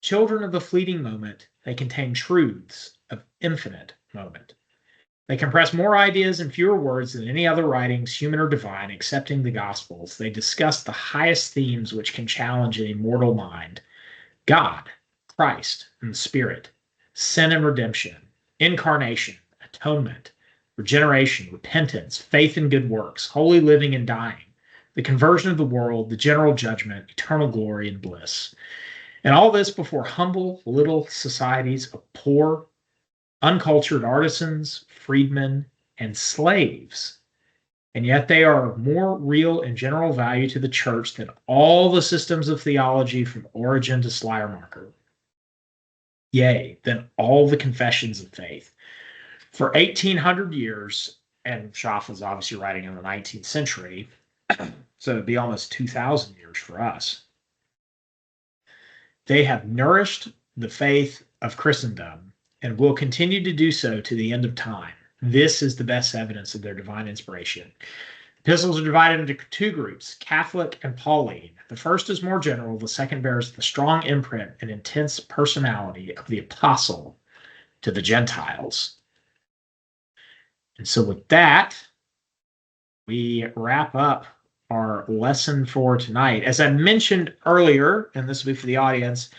Speaker 1: Children of the fleeting moment, they contain truths of infinite moment. They compress more ideas in fewer words than any other writings, human or divine, excepting the Gospels. They discuss the highest themes which can challenge an immortal mind: God, Christ, and the Spirit, sin and redemption, incarnation, atonement, regeneration, repentance, faith and good works, holy living and dying, the conversion of the world, the general judgment, eternal glory and bliss. And all this before humble little societies of poor, uncultured artisans, freedmen, and slaves. And yet they are more real and general value to the church than all the systems of theology from Origen to Schleiermacher. Yea, than all the confessions of faith. For 1,800 years, and Schaff was obviously writing in the 19th century, so it'd be almost 2,000 years for us. They have nourished the faith of Christendom and will continue to do so to the end of time. This is the best evidence of their divine inspiration. Epistles are divided into two groups, Catholic and Pauline. The first is more general. The second bears the strong imprint and intense personality of the apostle to the Gentiles. And so with that, we wrap up our lesson for tonight. As I mentioned earlier, and this will be for the audience,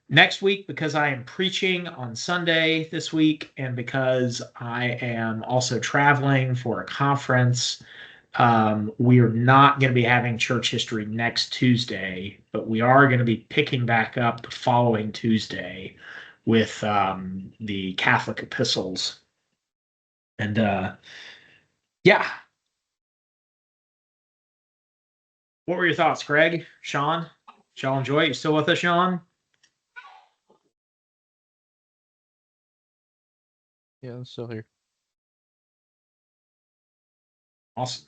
Speaker 1: next week, because I am preaching on Sunday this week, and because I am also traveling for a conference, we are not going to be having church history next Tuesday, but we are going to be picking back up the following Tuesday with the Catholic epistles. And yeah. What were your thoughts, Craig? Sean? Y'all enjoy it? You still with us, Sean?
Speaker 5: Yeah, I'm still here.
Speaker 1: Awesome.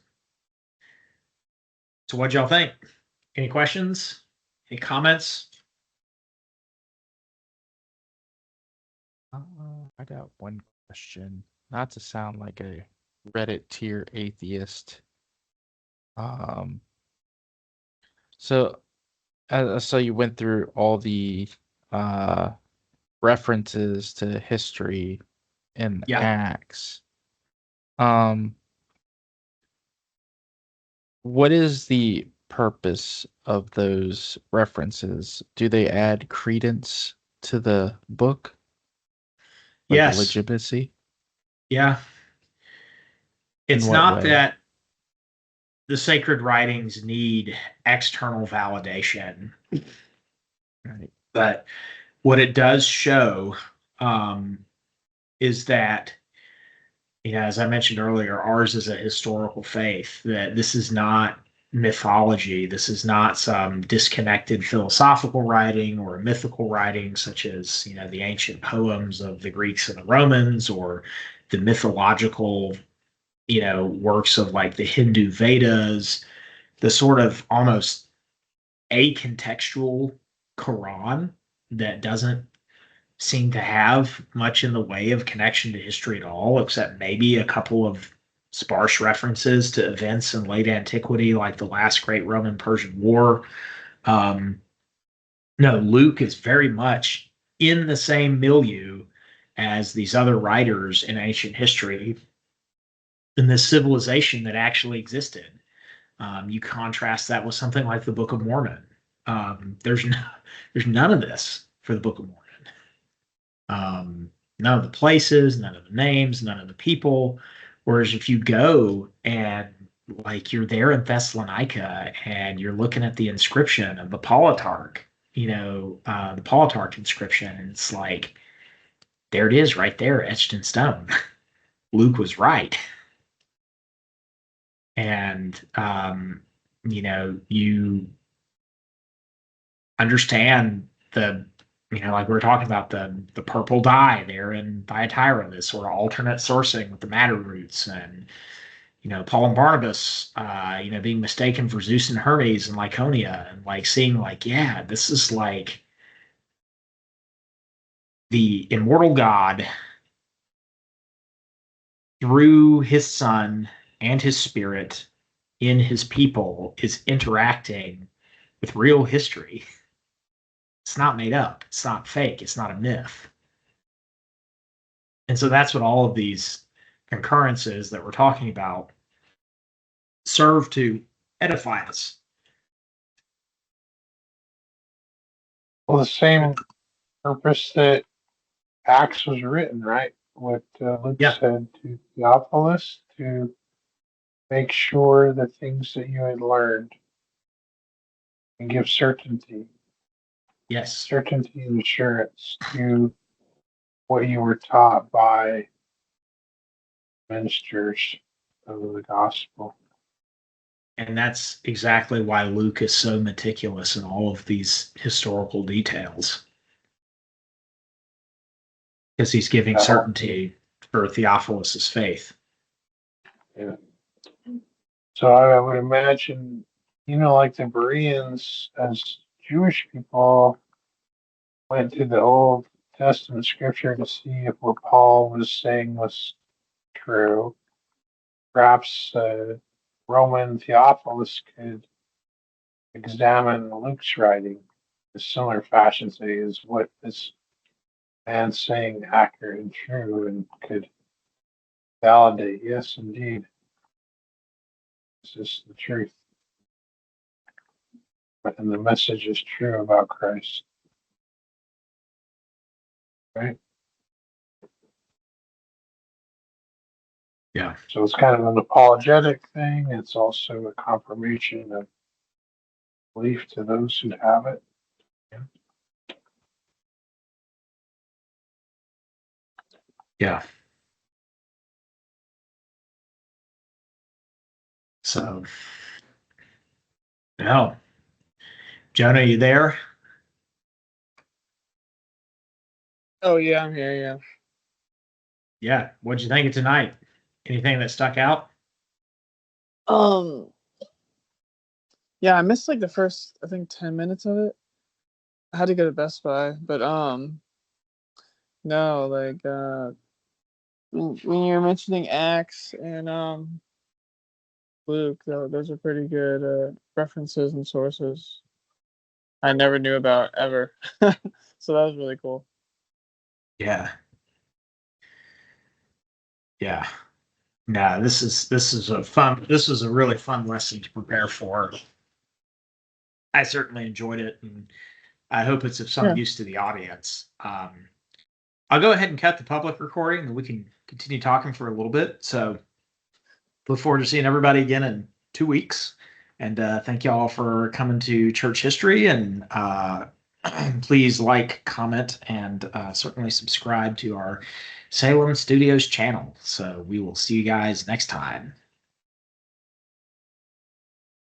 Speaker 1: So what'd y'all think? Any questions? Any comments?
Speaker 5: I got one question. Not to sound like a Reddit tier atheist. So so you went through all the references to history in
Speaker 1: Yeah.
Speaker 5: Acts. What is the purpose of those references? Do they add credence to the book? Like
Speaker 1: Yes.
Speaker 5: legitimacy?
Speaker 1: Yeah.
Speaker 5: In
Speaker 1: It's
Speaker 5: what
Speaker 1: not
Speaker 5: way?
Speaker 1: that the sacred writings need external validation,
Speaker 5: Right.
Speaker 1: but what it does show is that, as I mentioned earlier, ours is a historical faith, that this is not mythology. This is not some disconnected philosophical writing or a mythical writing, such as, the ancient poems of the Greeks and the Romans, or the mythological, works of like the Hindu Vedas, the sort of almost acontextual Quran that doesn't seem to have much in the way of connection to history at all, except maybe a couple of sparse references to events in late antiquity, like the last great Roman-Persian War. No, Luke is very much in the same milieu as these other writers in ancient history in this civilization that actually existed. You contrast that with something like the Book of Mormon. There's none of this for the Book of Mormon. None of the places, none of the names, none of the people. Whereas if you go and like you're there in Thessalonica and you're looking at the inscription of the Politarch, the Politarch inscription, and it's like, there it is right there, etched in stone. Luke was right. And, you understand like we were talking about the purple dye there in Thyatira, this sort of alternate sourcing with the madder roots, and Paul and Barnabas, being mistaken for Zeus and Hermes in Lycaonia, and like seeing like, yeah, this is like the immortal God through his Son and his Spirit in his people is interacting with real history. It's not made up. It's not fake. It's not a myth. And so that's what all of these concurrences that we're talking about serve to edify us.
Speaker 2: Well, the same purpose that Acts was written, right? What Luke
Speaker 1: Yeah.
Speaker 2: said to Theophilus, to make sure the things that you had learned and give certainty
Speaker 1: Yes.
Speaker 2: and assurance to what you were taught by ministers of the gospel.
Speaker 1: And that's exactly why Luke is so meticulous in all of these historical details. Because he's giving certainty for Theophilus' faith.
Speaker 2: Yeah. So I would imagine, like the Bereans, as Jewish people, went to the Old Testament scripture to see if what Paul was saying was true. Perhaps Roman Theophilus could examine Luke's writing in a similar fashion, say, is what this man's saying accurate and true, and could validate, yes, indeed, this is the truth. and the message is true about Christ. Right?
Speaker 1: Yeah.
Speaker 2: So it's kind of an apologetic thing. It's also a confirmation of belief to those who have it.
Speaker 1: Yeah. So, no. Jonah, you there?
Speaker 3: Oh yeah, I'm here. Yeah.
Speaker 1: Yeah. What'd you think of tonight? Anything that stuck out?
Speaker 3: Um. Yeah, I missed like the first, I think, 10 minutes of it. I had to go to Best Buy, but no, like when you're mentioning Acts and Luke, those are pretty good references and sources I never knew about ever. So that was really cool.
Speaker 1: Yeah. Yeah. No, this is a really fun lesson to prepare for. I certainly enjoyed it, and I hope it's of some
Speaker 3: Yeah.
Speaker 1: use to the audience. I'll go ahead and cut the public recording, and we can continue talking for a little bit. So, look forward to seeing everybody again in 2 weeks. And thank you all for coming to Church History. And please like, comment, and certainly subscribe to our Salem Studios channel. So we will see you guys next time.